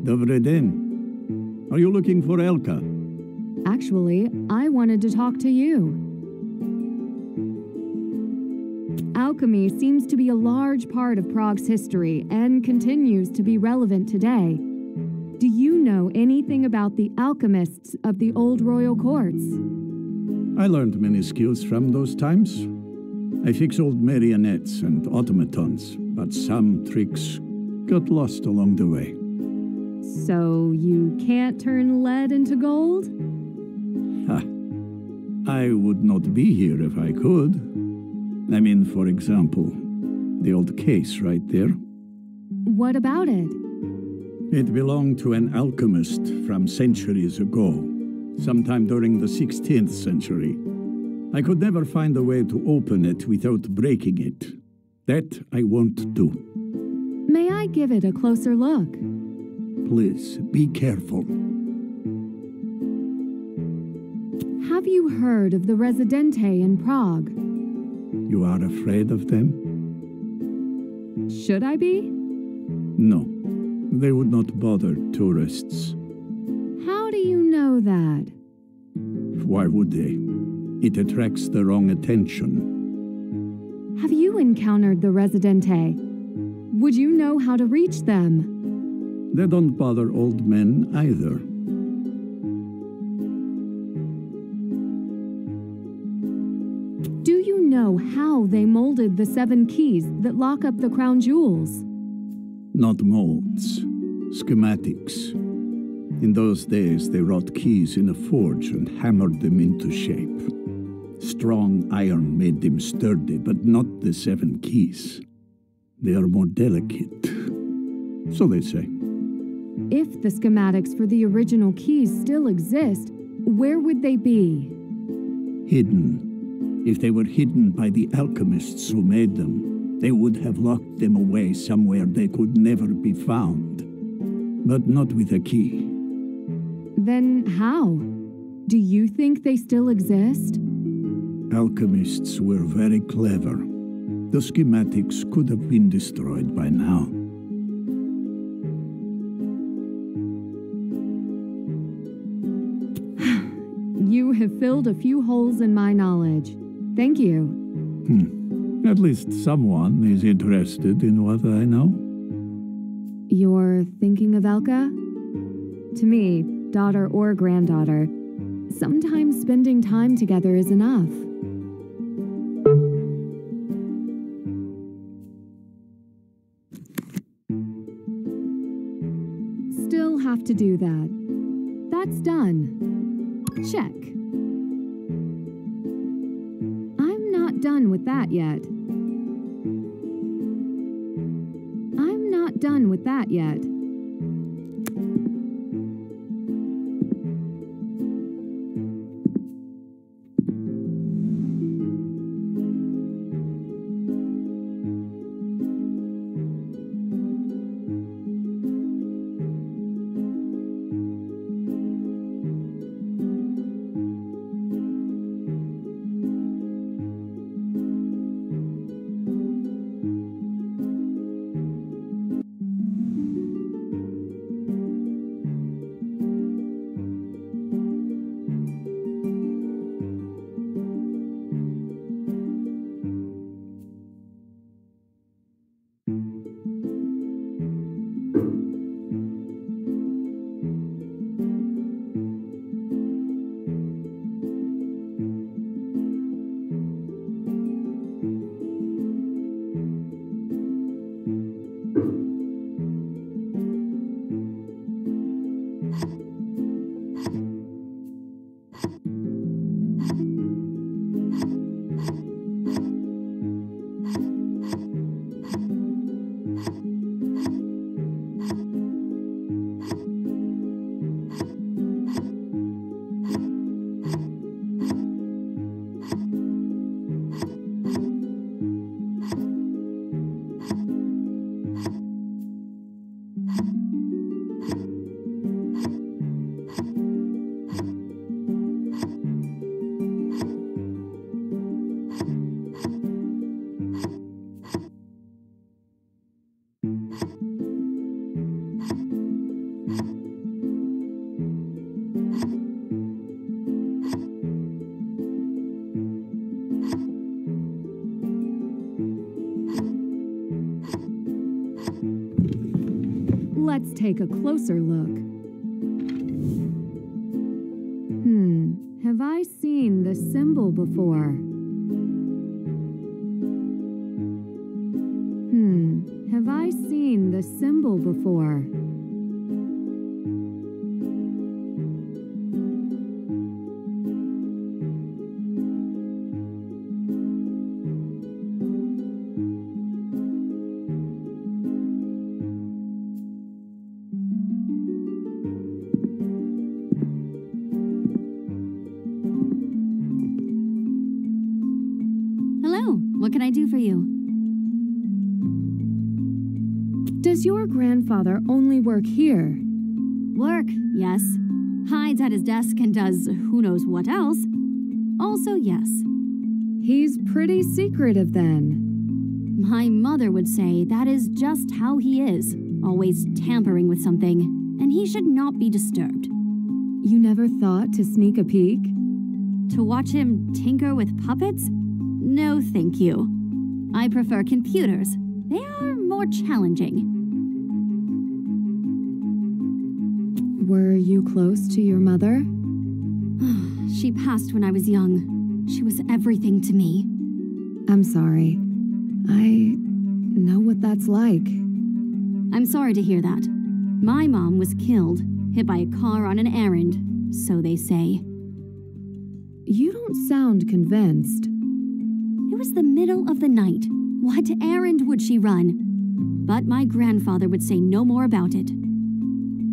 Dobry den. Are you looking for Elka? Actually, I wanted to talk to you. Alchemy seems to be a large part of Prague's history and continues to be relevant today. Do you know anything about the alchemists of the old royal courts? I learned many skills from those times. I fix old marionettes and automatons, but some tricks got lost along the way. So you can't turn lead into gold? Ha! I would not be here if I could. I mean, for example, the old case right there. What about it? It belonged to an alchemist from centuries ago, sometime during the 16th century. I could never find a way to open it without breaking it. That I won't do. May I give it a closer look? Please, be careful. Have you heard of the Residente in Prague? You are afraid of them? Should I be? No. They would not bother tourists. How do you know that? Why would they? It attracts the wrong attention. Have you encountered the Residente? Would you know how to reach them? They don't bother old men either. Do you know how they molded the 7 keys that lock up the crown jewels? Not molds. Schematics. In those days, they wrought keys in a forge and hammered them into shape. Strong iron made them sturdy, but not the 7 keys. They are more delicate. So they say. If the schematics for the original keys still exist, where would they be? Hidden. If they were hidden by the alchemists who made them, they would have locked them away somewhere they could never be found. But not with a key. Then how? Do you think they still exist? Alchemists were very clever. The schematics could have been destroyed by now. You have filled a few holes in my knowledge. Thank you. At least someone is interested in what I know. You're thinking of Elka? To me, daughter or granddaughter, sometimes spending time together is enough. Still have to do that. That's done. Check. I'm not done with that yet. I'm not done with that yet. Let's take a closer look. Have I seen the symbol before? Have I seen the symbol before? What can I do for you? Does your grandfather only work here? Work, yes. Hides at his desk and does who knows what else. Also, yes. He's pretty secretive then. My mother would say that is just how he is, always tampering with something, and he should not be disturbed. You never thought to sneak a peek? To watch him tinker with puppets? No, thank you. I prefer computers. They are more challenging. Were you close to your mother? She passed when I was young. She was everything to me. I'm sorry. I know what that's like. I'm sorry to hear that. My mom was killed, hit by a car on an errand, so they say. You don't sound convinced. It was the middle of the night. What errand would she run? But my grandfather would say no more about it.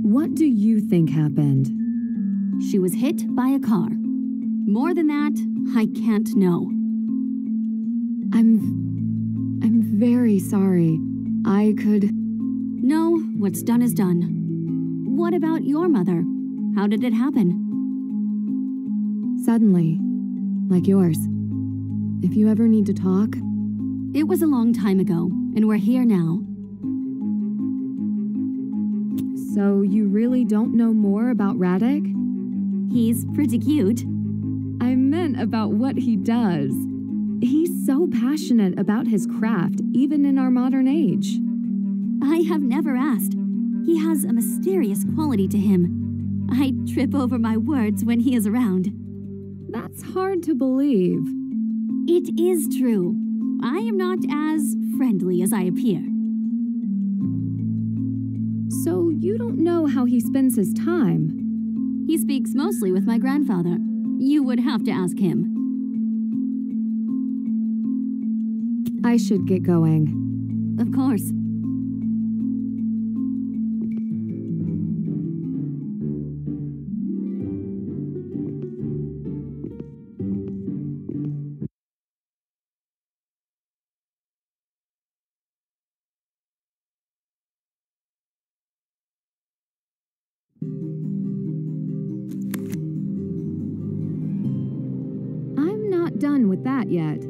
What do you think happened? She was hit by a car. More than that, I can't know. I'm very sorry. I could... No, what's done is done. What about your mother? How did it happen? Suddenly. Like yours. If you ever need to talk... It was a long time ago, and we're here now. So you really don't know more about Radek? He's pretty cute. I meant about what he does. He's so passionate about his craft, even in our modern age. I have never asked. He has a mysterious quality to him. I trip over my words when he is around. That's hard to believe. It is true. I am not as friendly as I appear. So you don't know how he spends his time? He speaks mostly with my grandfather. You would have to ask him. I should get going. Of course. I'm not done with that yet.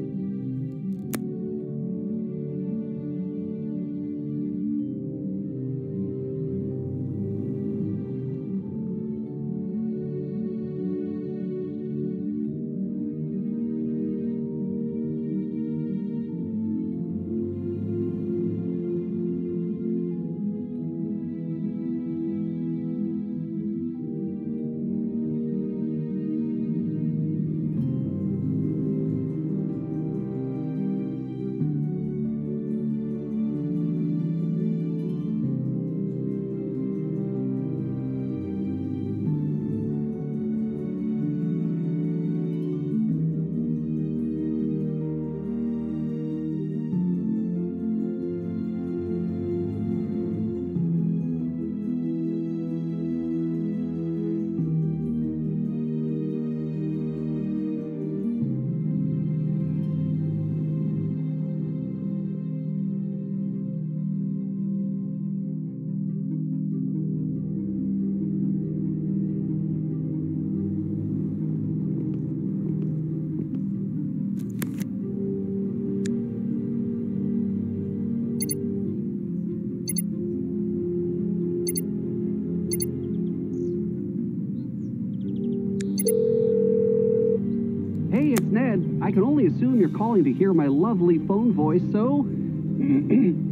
I can only assume you're calling to hear my lovely phone voice, so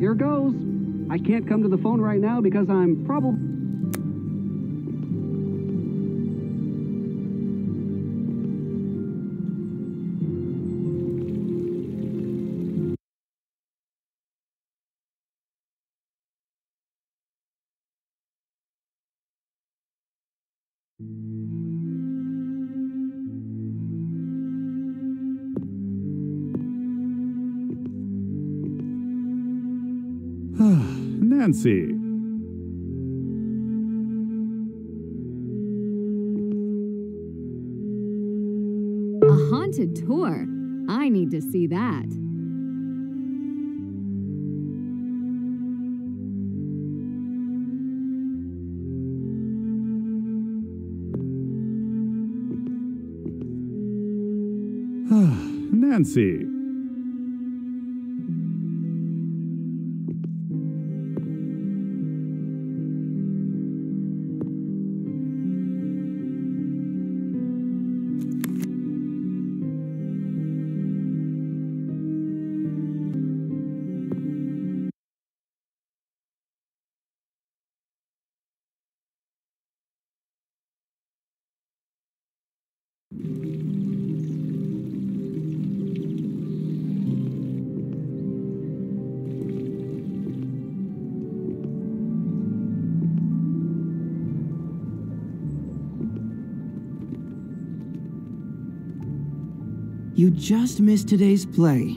here goes. I can't come to the phone right now because I'm probably... Nancy. A haunted tour? I need to see that. Nancy. You just missed today's play.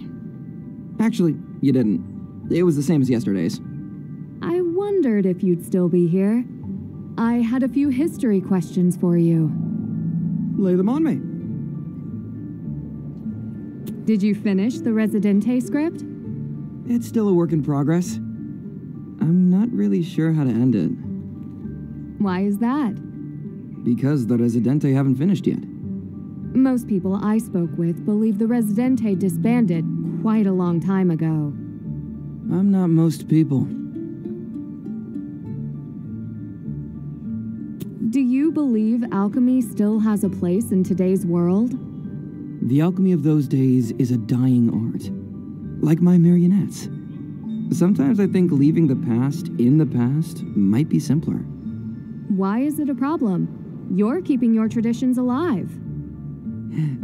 Actually, you didn't. It was the same as yesterday's. I wondered if you'd still be here. I had a few history questions for you. Lay them on me. Did you finish the Residente script? It's still a work in progress. I'm not really sure how to end it. Why is that? Because the Residente haven't finished yet. Most people I spoke with believe the Residente disbanded quite a long time ago. I'm not most people. Do you believe alchemy still has a place in today's world? The alchemy of those days is a dying art. Like my marionettes. Sometimes I think leaving the past in the past might be simpler. Why is it a problem? You're keeping your traditions alive.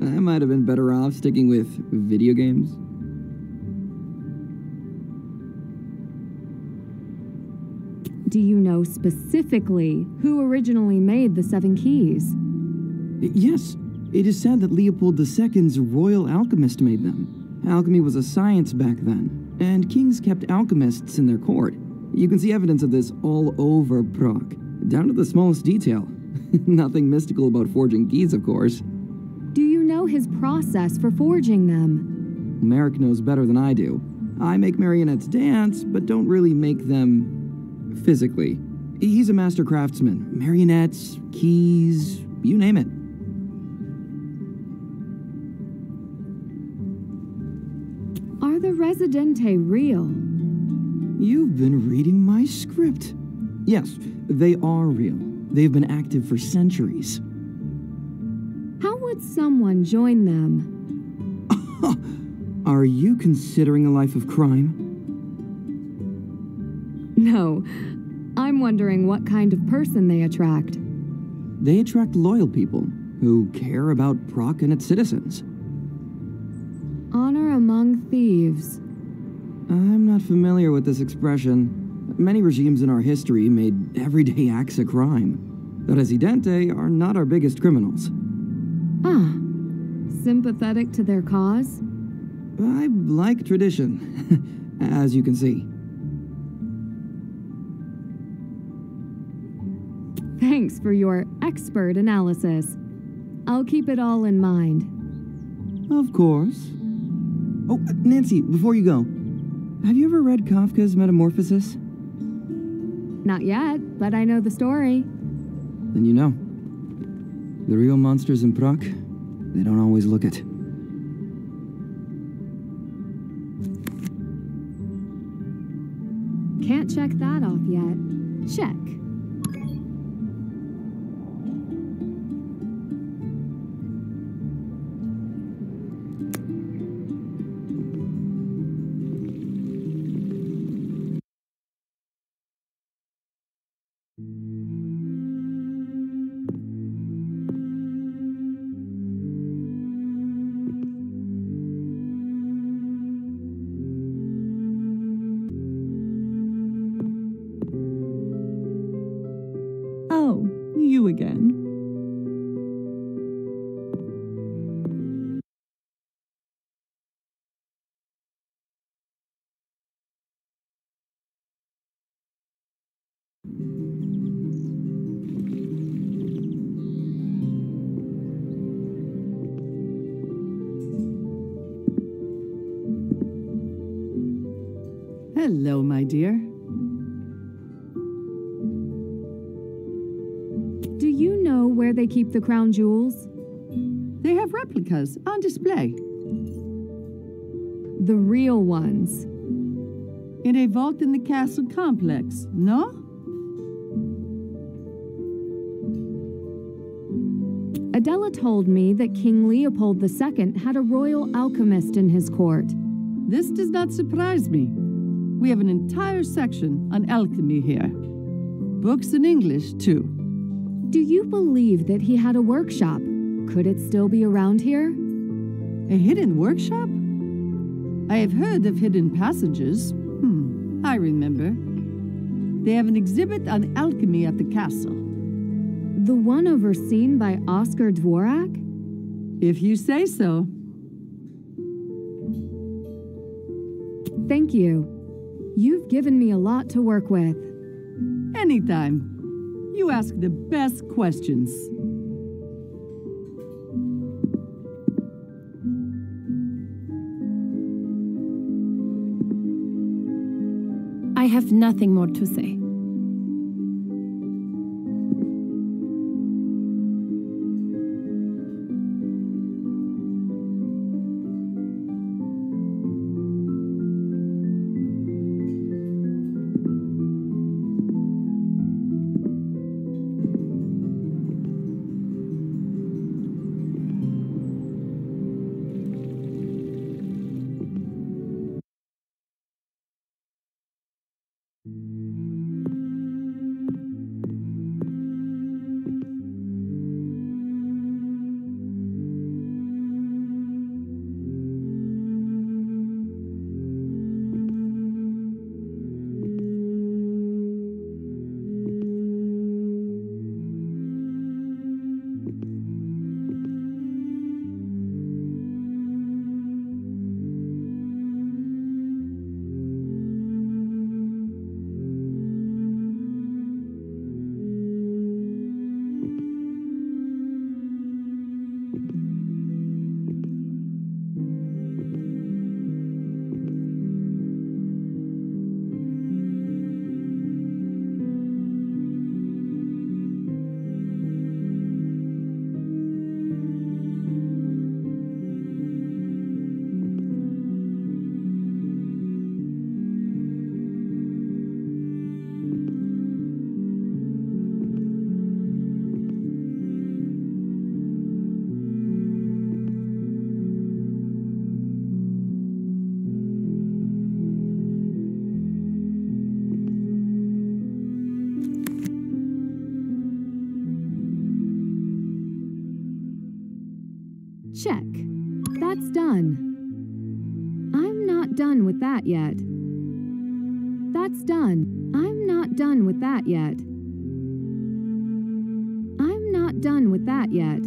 I might have been better off sticking with video games. Do you know specifically who originally made the 7 keys? Yes, it is said that Leopold II's royal alchemist made them. Alchemy was a science back then, and kings kept alchemists in their court. You can see evidence of this all over Prague, down to the smallest detail. Nothing mystical about forging keys, of course. Do you know his process for forging them? Merrick knows better than I do. I make marionettes dance, but don't really make them physically. He's a master craftsman. Marionettes, keys, you name it. Are the Residente real? You've been reading my script. Yes, they are real. They've been active for centuries. How would someone join them? Are you considering a life of crime? No. I'm wondering what kind of person they attract. They attract loyal people who care about Prague and its citizens. Honor among thieves. I'm not familiar with this expression. Many regimes in our history made everyday acts a crime. The Residente are not our biggest criminals. Ah. Sympathetic to their cause? I like tradition, as you can see. Thanks for your expert analysis. I'll keep it all in mind. Of course. Oh, Nancy, before you go, have you ever read Kafka's Metamorphosis? Not yet, but I know the story. Then you know. The real monsters in Prague, they don't always look it. Can't check that off yet. Check. Oh, you again. Hello, my dear. Do you know where they keep the crown jewels? They have replicas on display. The real ones. In a vault in the castle complex, no? Adela told me that King Leopold II had a royal alchemist in his court. This does not surprise me. We have an entire section on alchemy here. Books in English, too. Do you believe that he had a workshop? Could it still be around here? A hidden workshop? I have heard of hidden passages. I remember. They have an exhibit on alchemy at the castle. The one overseen by Oscar Dvorak? If you say so. Thank you. You've given me a lot to work with. Anytime. You ask the best questions. I have nothing more to say. Check. That's done. I'm not done with that yet. That's done. I'm not done with that yet. I'm not done with that yet.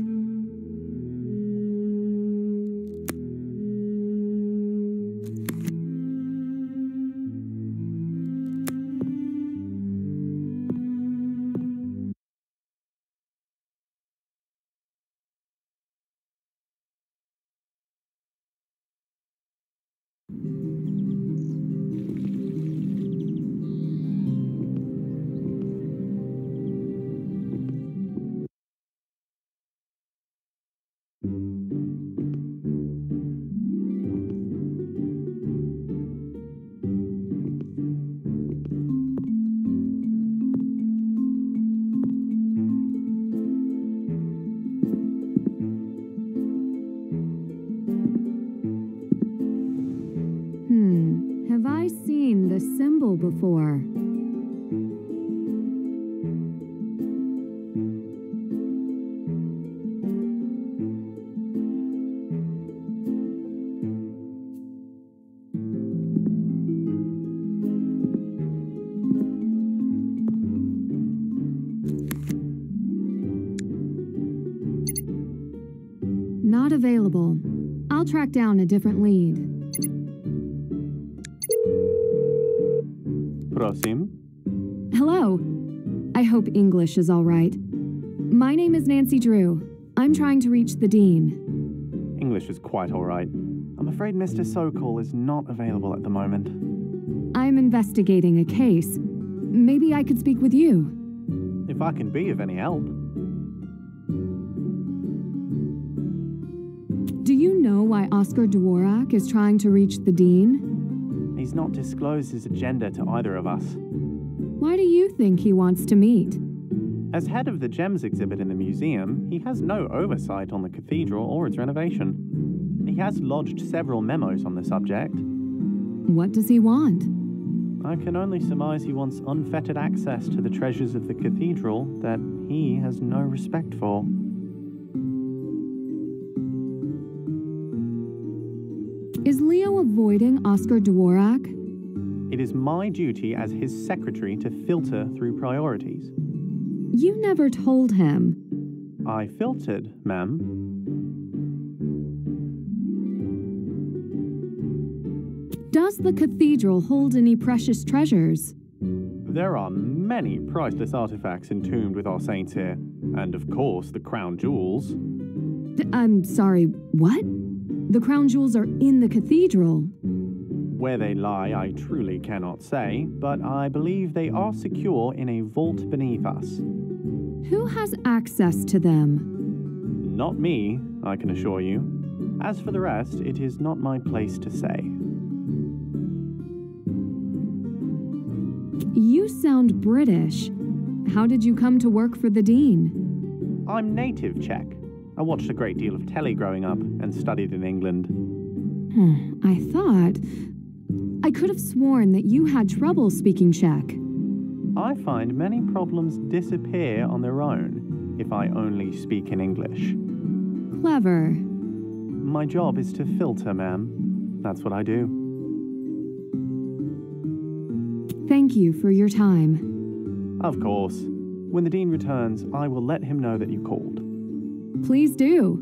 available. I'll track down a different lead. Prosím. Hello. I hope English is all right. My name is Nancy Drew. I'm trying to reach the Dean. English is quite all right. I'm afraid Mr. Sokol is not available at the moment. I'm investigating a case. Maybe I could speak with you. If I can be of any help. Do you know why Oscar Dvorak is trying to reach the Dean? He's not disclosed his agenda to either of us. Why do you think he wants to meet? As head of the Gems exhibit in the museum, he has no oversight on the cathedral or its renovation. He has lodged several memos on the subject. What does he want? I can only surmise he wants unfettered access to the treasures of the cathedral that he has no respect for. Is Leo avoiding Oscar Dvorak? It is my duty as his secretary to filter through priorities. You never told him. I filtered, ma'am. Does the cathedral hold any precious treasures? There are many priceless artifacts entombed with our saints here, and of course the crown jewels. I'm sorry, what? The crown jewels are in the cathedral. Where they lie, I truly cannot say, but I believe they are secure in a vault beneath us. Who has access to them? Not me, I can assure you. As for the rest, it is not my place to say. You sound British. How did you come to work for the Dean? I'm native Czech. I watched a great deal of telly growing up and studied in England. I could have sworn that you had trouble speaking Czech. I find many problems disappear on their own if I only speak in English. Clever. My job is to filter, ma'am. That's what I do. Thank you for your time. Of course. When the Dean returns, I will let him know that you called. Please do.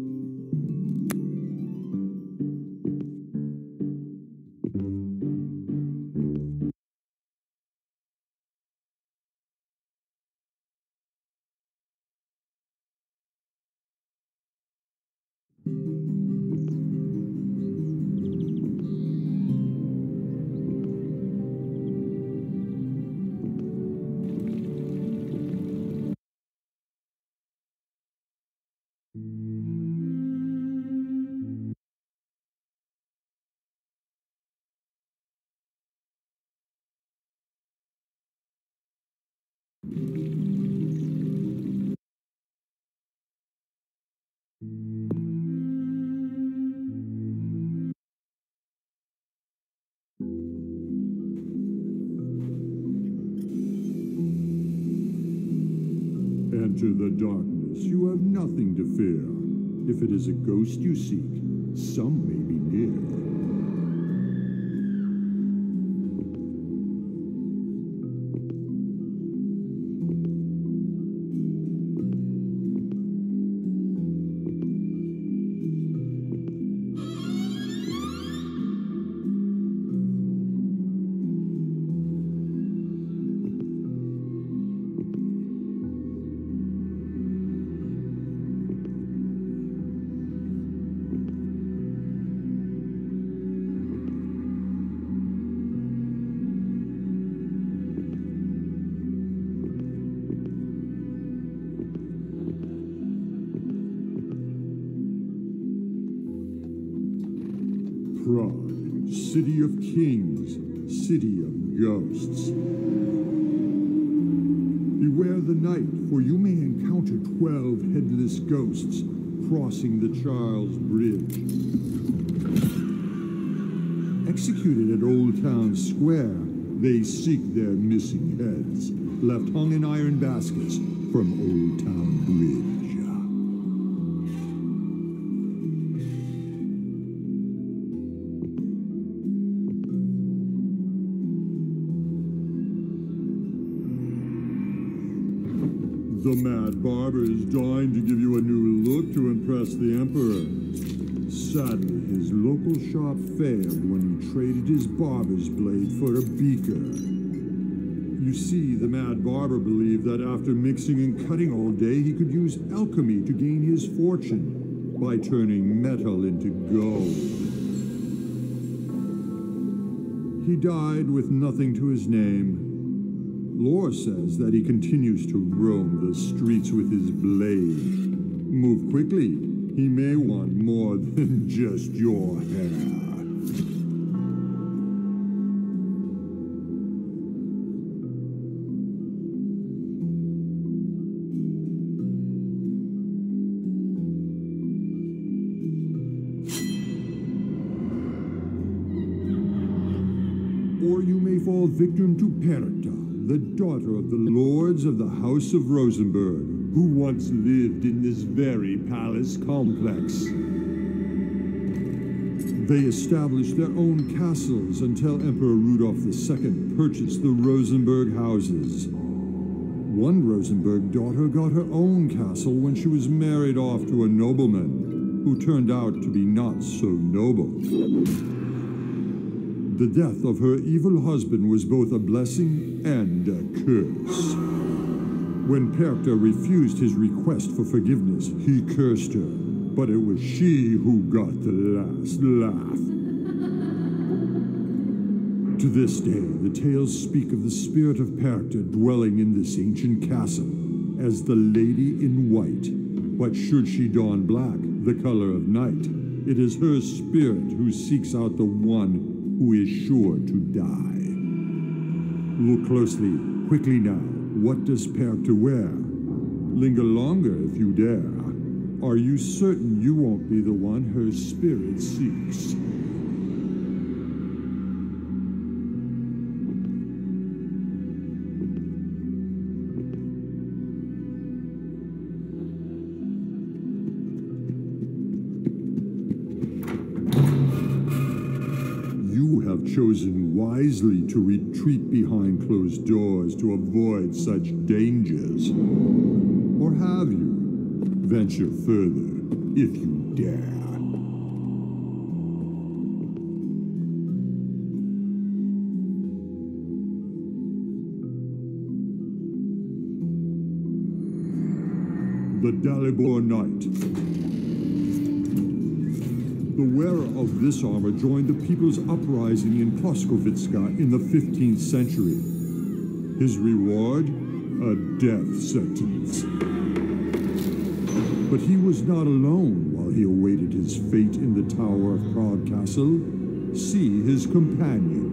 Enter the darkness. You have nothing to fear. If it is a ghost you seek, some may be near. Prague, city of kings, city of ghosts. Beware the night, for you may encounter 12 headless ghosts crossing the Charles Bridge. Executed at Old Town Square, they seek their missing heads, left hung in iron baskets from Old Town Bridge. The Mad Barber is dying to give you a new look to impress the Emperor. Sadly, his local shop failed when he traded his barber's blade for a beaker. You see, the mad barber believed that after mixing and cutting all day, he could use alchemy to gain his fortune by turning metal into gold. He died with nothing to his name. Lore says that he continues to roam the streets with his blade. Move quickly. He may want more than just your hair. Or you may fall victim to Captcha, the daughter of the lords of the House of Rosenberg, who once lived in this very palace complex. They established their own castles until Emperor Rudolf II purchased the Rosenberg houses. One Rosenberg daughter got her own castle when she was married off to a nobleman, who turned out to be not so noble. The death of her evil husband was both a blessing and a curse. When Captcha refused his request for forgiveness, he cursed her, but it was she who got the last laugh. To this day, the tales speak of the spirit of Captcha dwelling in this ancient castle as the Lady in White. But should she don black, the color of night, it is her spirit who seeks out the one who is sure to die. Look closely, quickly now. What does Captcha wear? Linger longer if you dare. Are you certain you won't be the one her spirit seeks? Chosen wisely to retreat behind closed doors to avoid such dangers. Or have you? Venture further, if you dare. The Dalibor Knight. The wearer of this armor joined the people's uprising in Plaskovitska in the 15th century. His reward? A death sentence. But he was not alone while he awaited his fate in the Tower of Prague Castle. See his companion.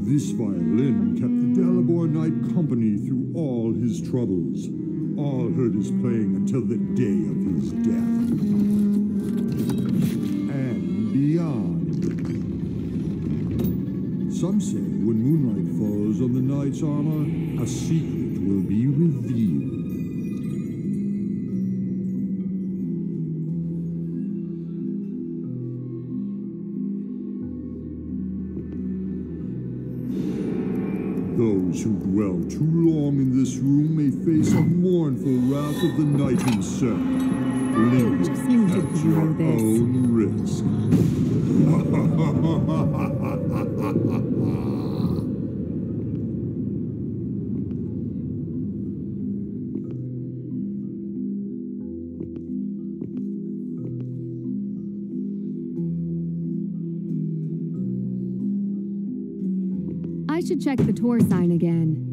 This violin kept the Dalibor Knight company through all his troubles. All heard his playing until the day of his death. And beyond. Some say when moonlight falls on the knight's armor, a secret will be revealed. Those who dwell too long in this room may face a mournful wrath of the knight himself. Live at your own risk. I should check the tour sign again.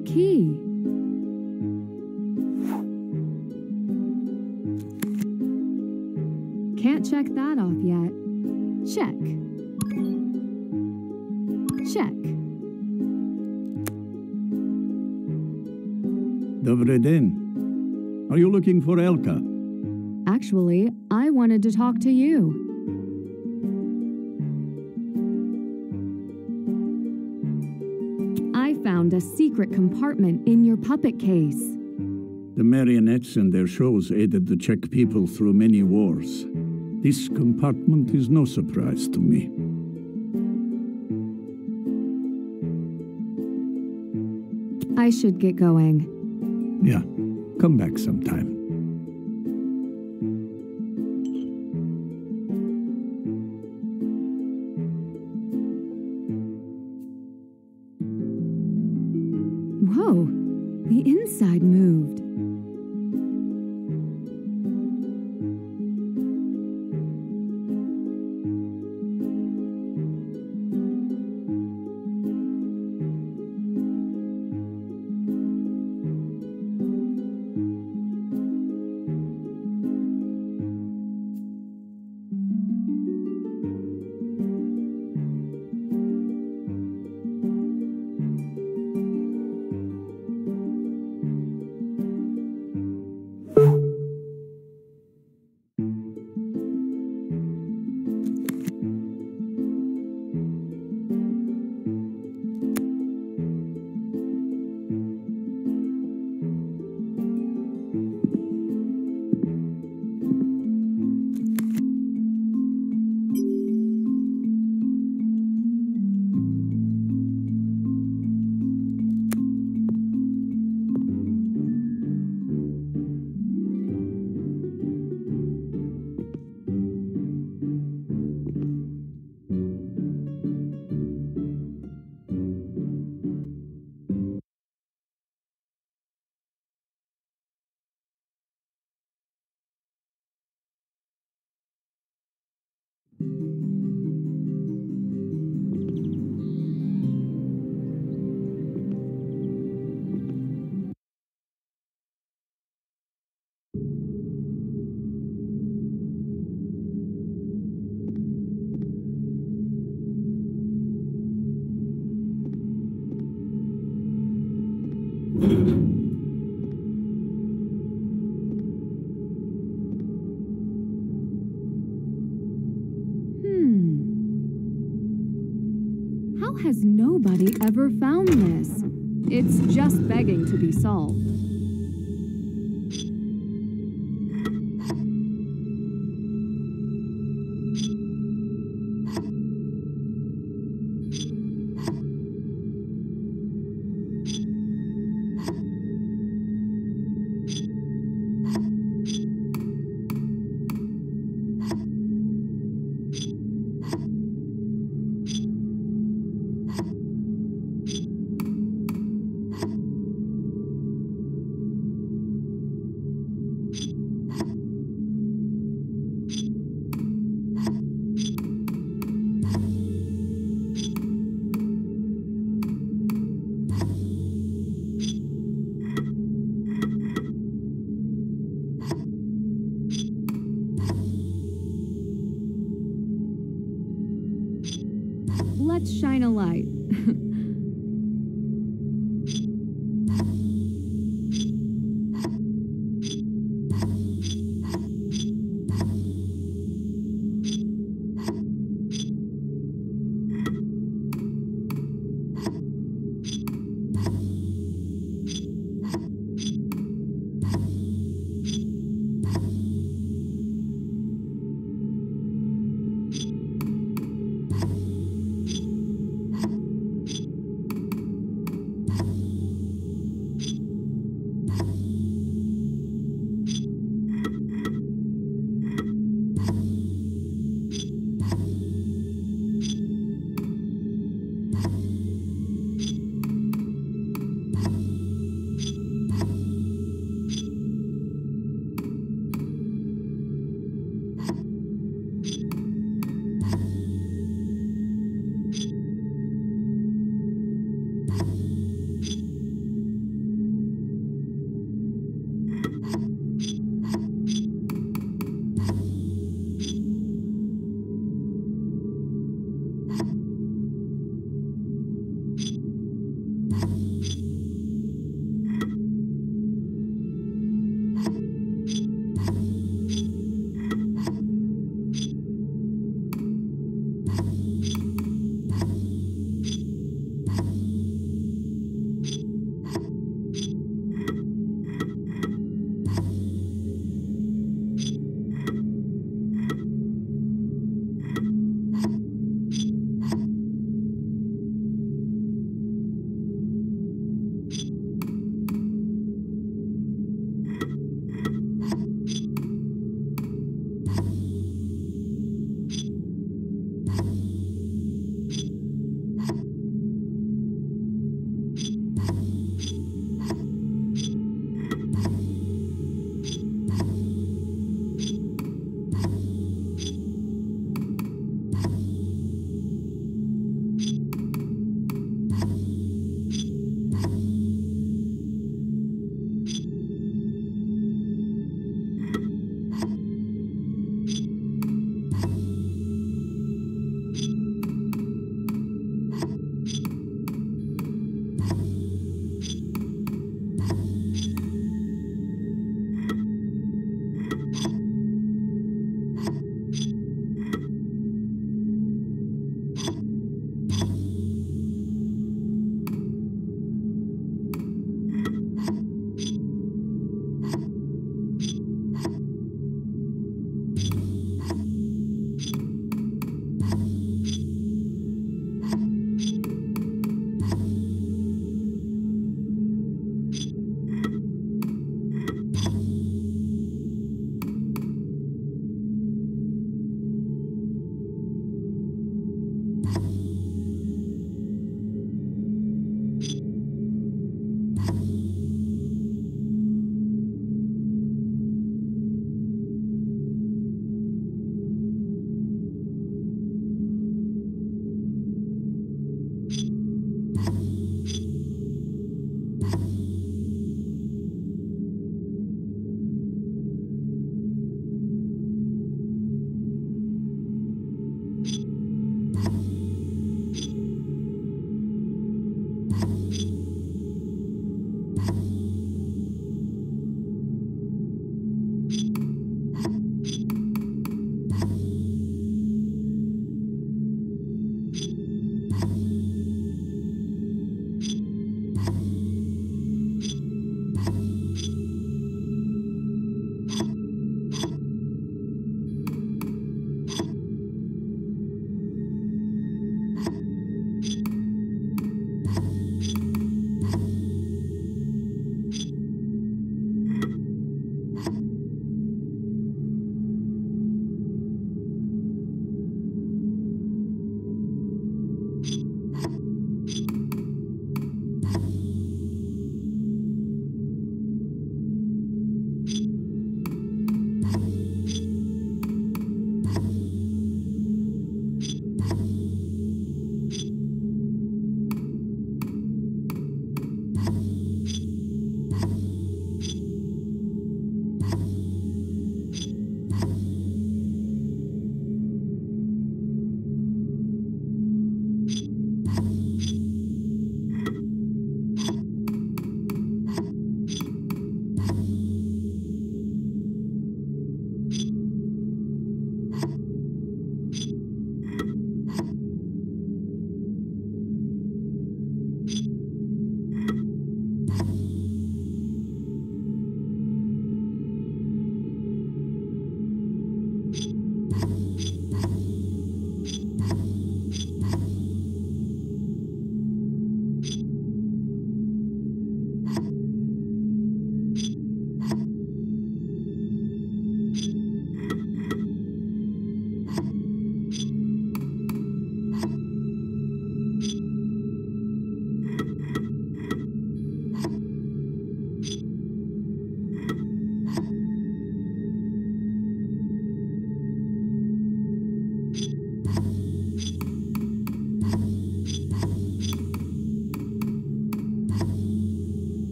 special key. Can't check that off yet. Check. Check. Dobry den. Are you looking for Elka? Actually, I wanted to talk to you. I found a secret compartment in your puppet case. The marionettes and their shows aided the Czech people through many wars. This compartment is no surprise to me. I should get going. Yeah, come back sometime. Whoa, the inside moved. How has nobody ever found this? It's just begging to be solved. Let's shine a light.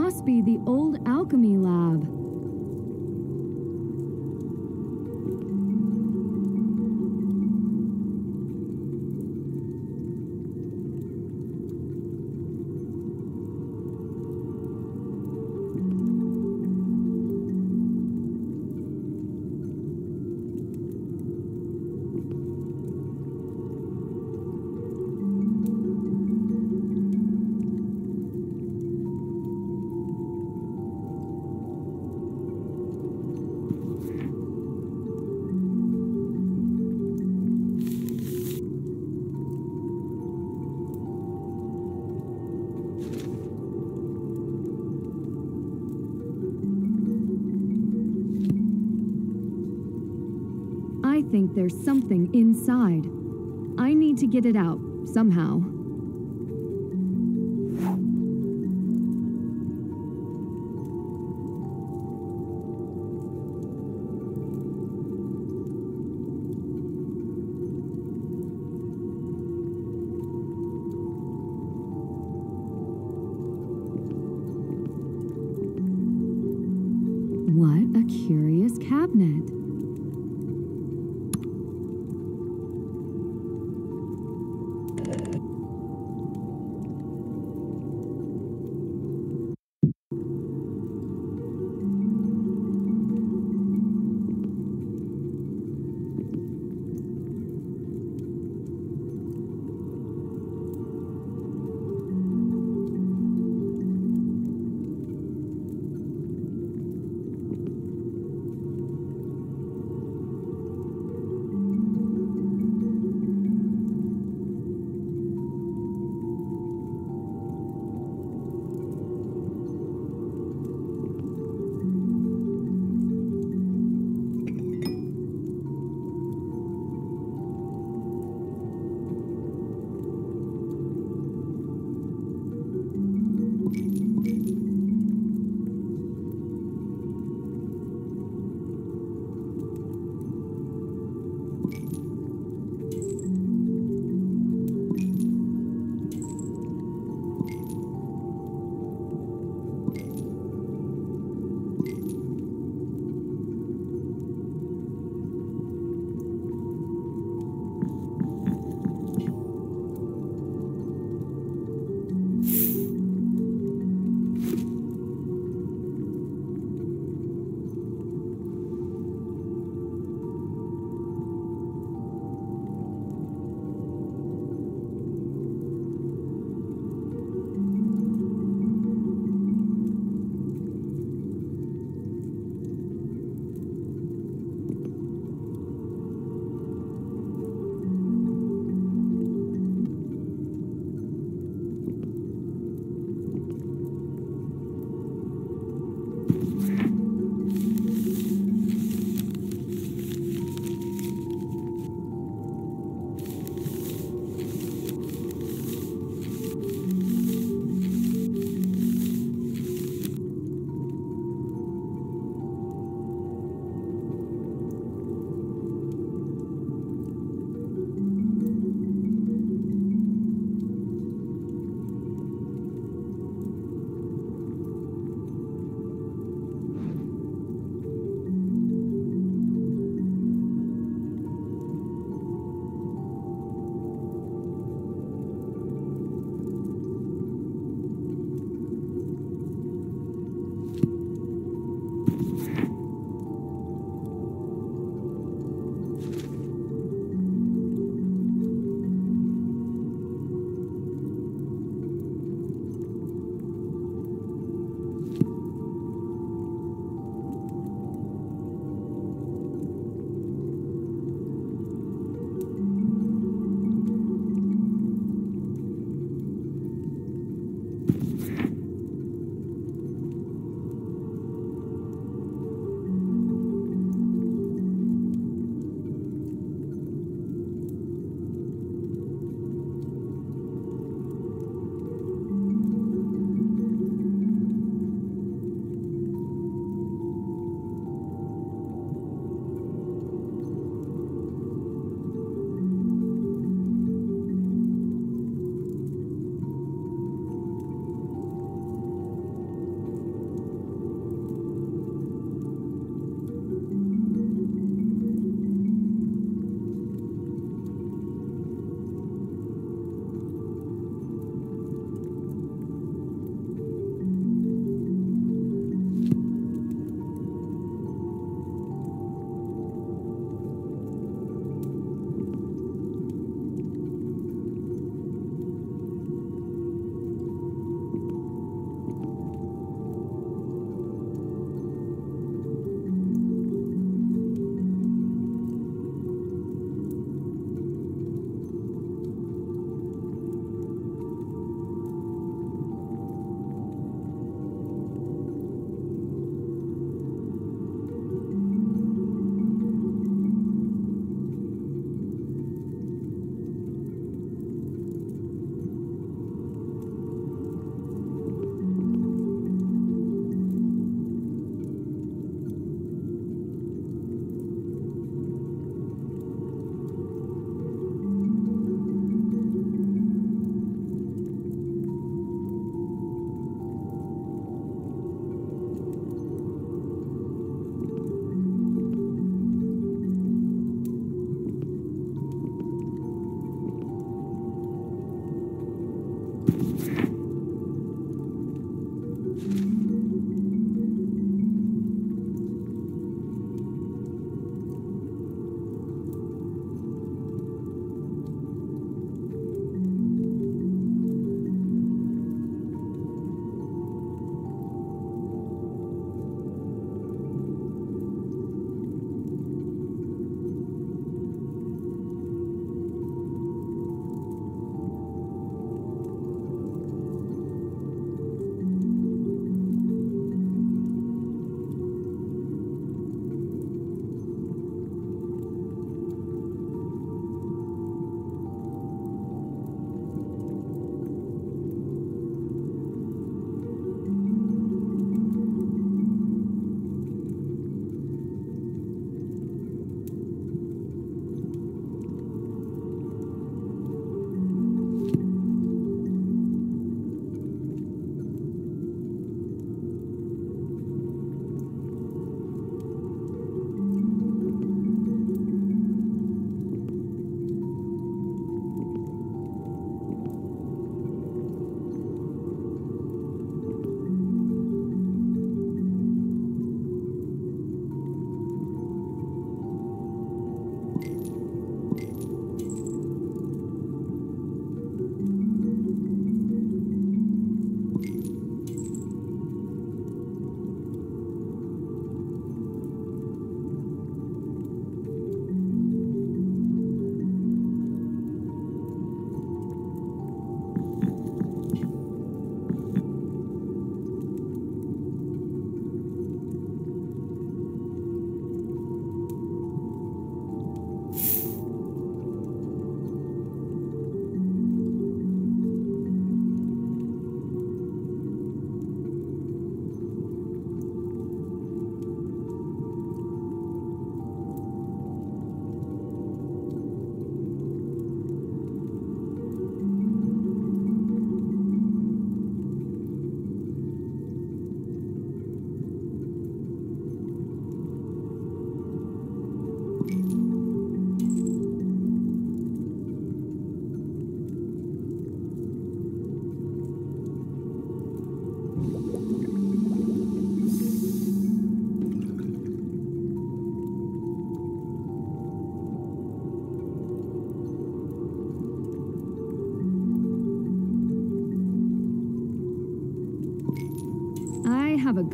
must be the old alchemy lab. I think there's something inside. I need to get it out, somehow. What a curious cabinet.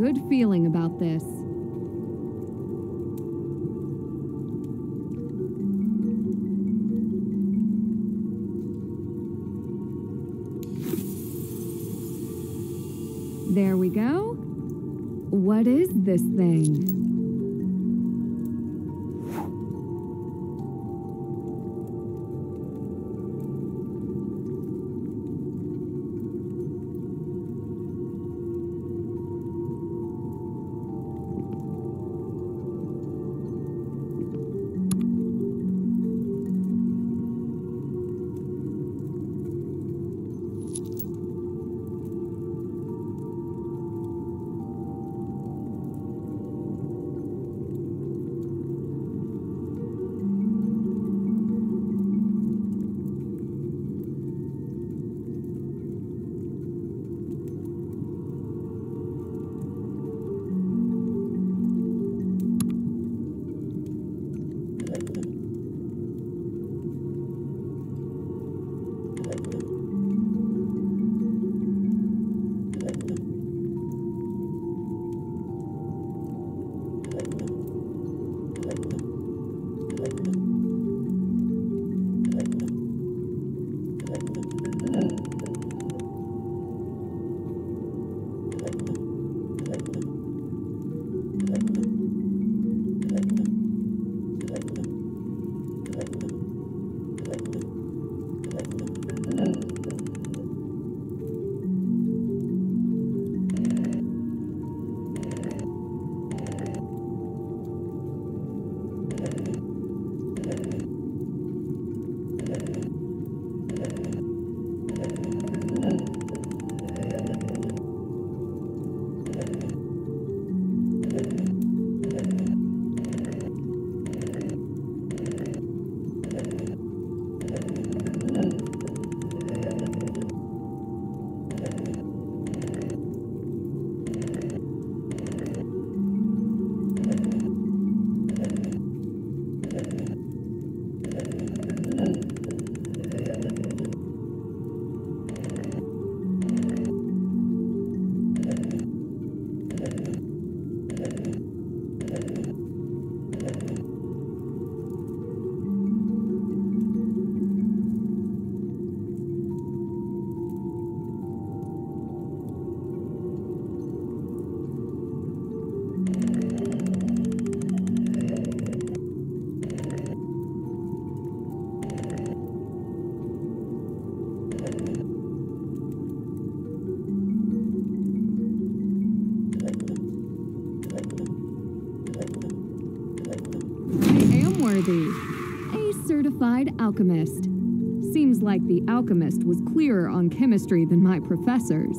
good feeling about this. There we go. What is this thing? A certified alchemist. Seems like the alchemist was clearer on chemistry than my professors.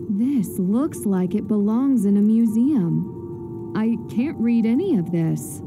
This looks like it belongs in a museum. I can't read any of this.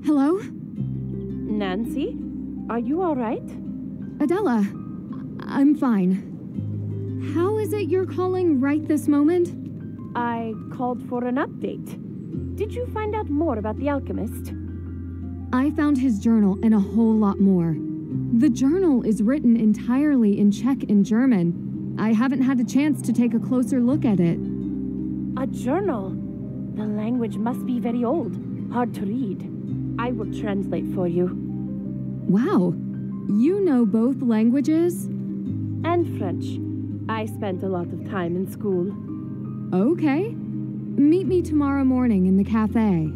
Hello? Nancy? Are you all right? Adela, I'm fine. How is it you're calling right this moment? I called for an update. Did you find out more about the alchemist? I found his journal and a whole lot more. The journal is written entirely in Czech and German. I haven't had a chance to take a closer look at it. A journal? The language must be very old, hard to read. I will translate for you. Wow, you know both languages? And French. I spent a lot of time in school. Okay. Meet me tomorrow morning in the cafe.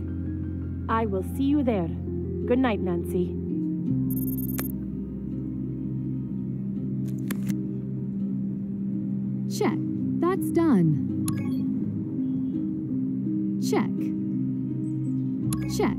I will see you there. Good night, Nancy. Check. That's done. Check. Check.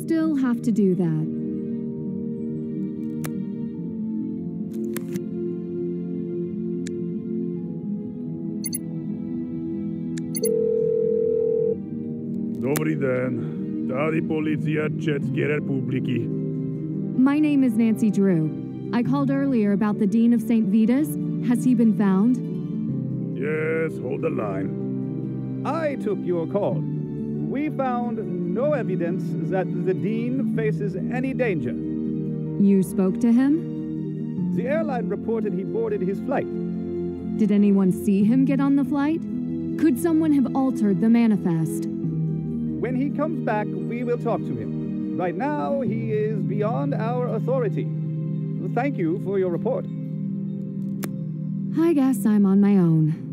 Still have to do that. Dobrý den. Tady policia České republiky. My name is Nancy Drew. I called earlier about the Dean of St. Vita's. Has he been found? Yes, hold the line. I took your call. We found no evidence that the Dean faces any danger. You spoke to him? The airline reported he boarded his flight. Did anyone see him get on the flight? Could someone have altered the manifest? When he comes back, we will talk to him. Right now, he is beyond our authority. Thank you for your report. I guess I'm on my own.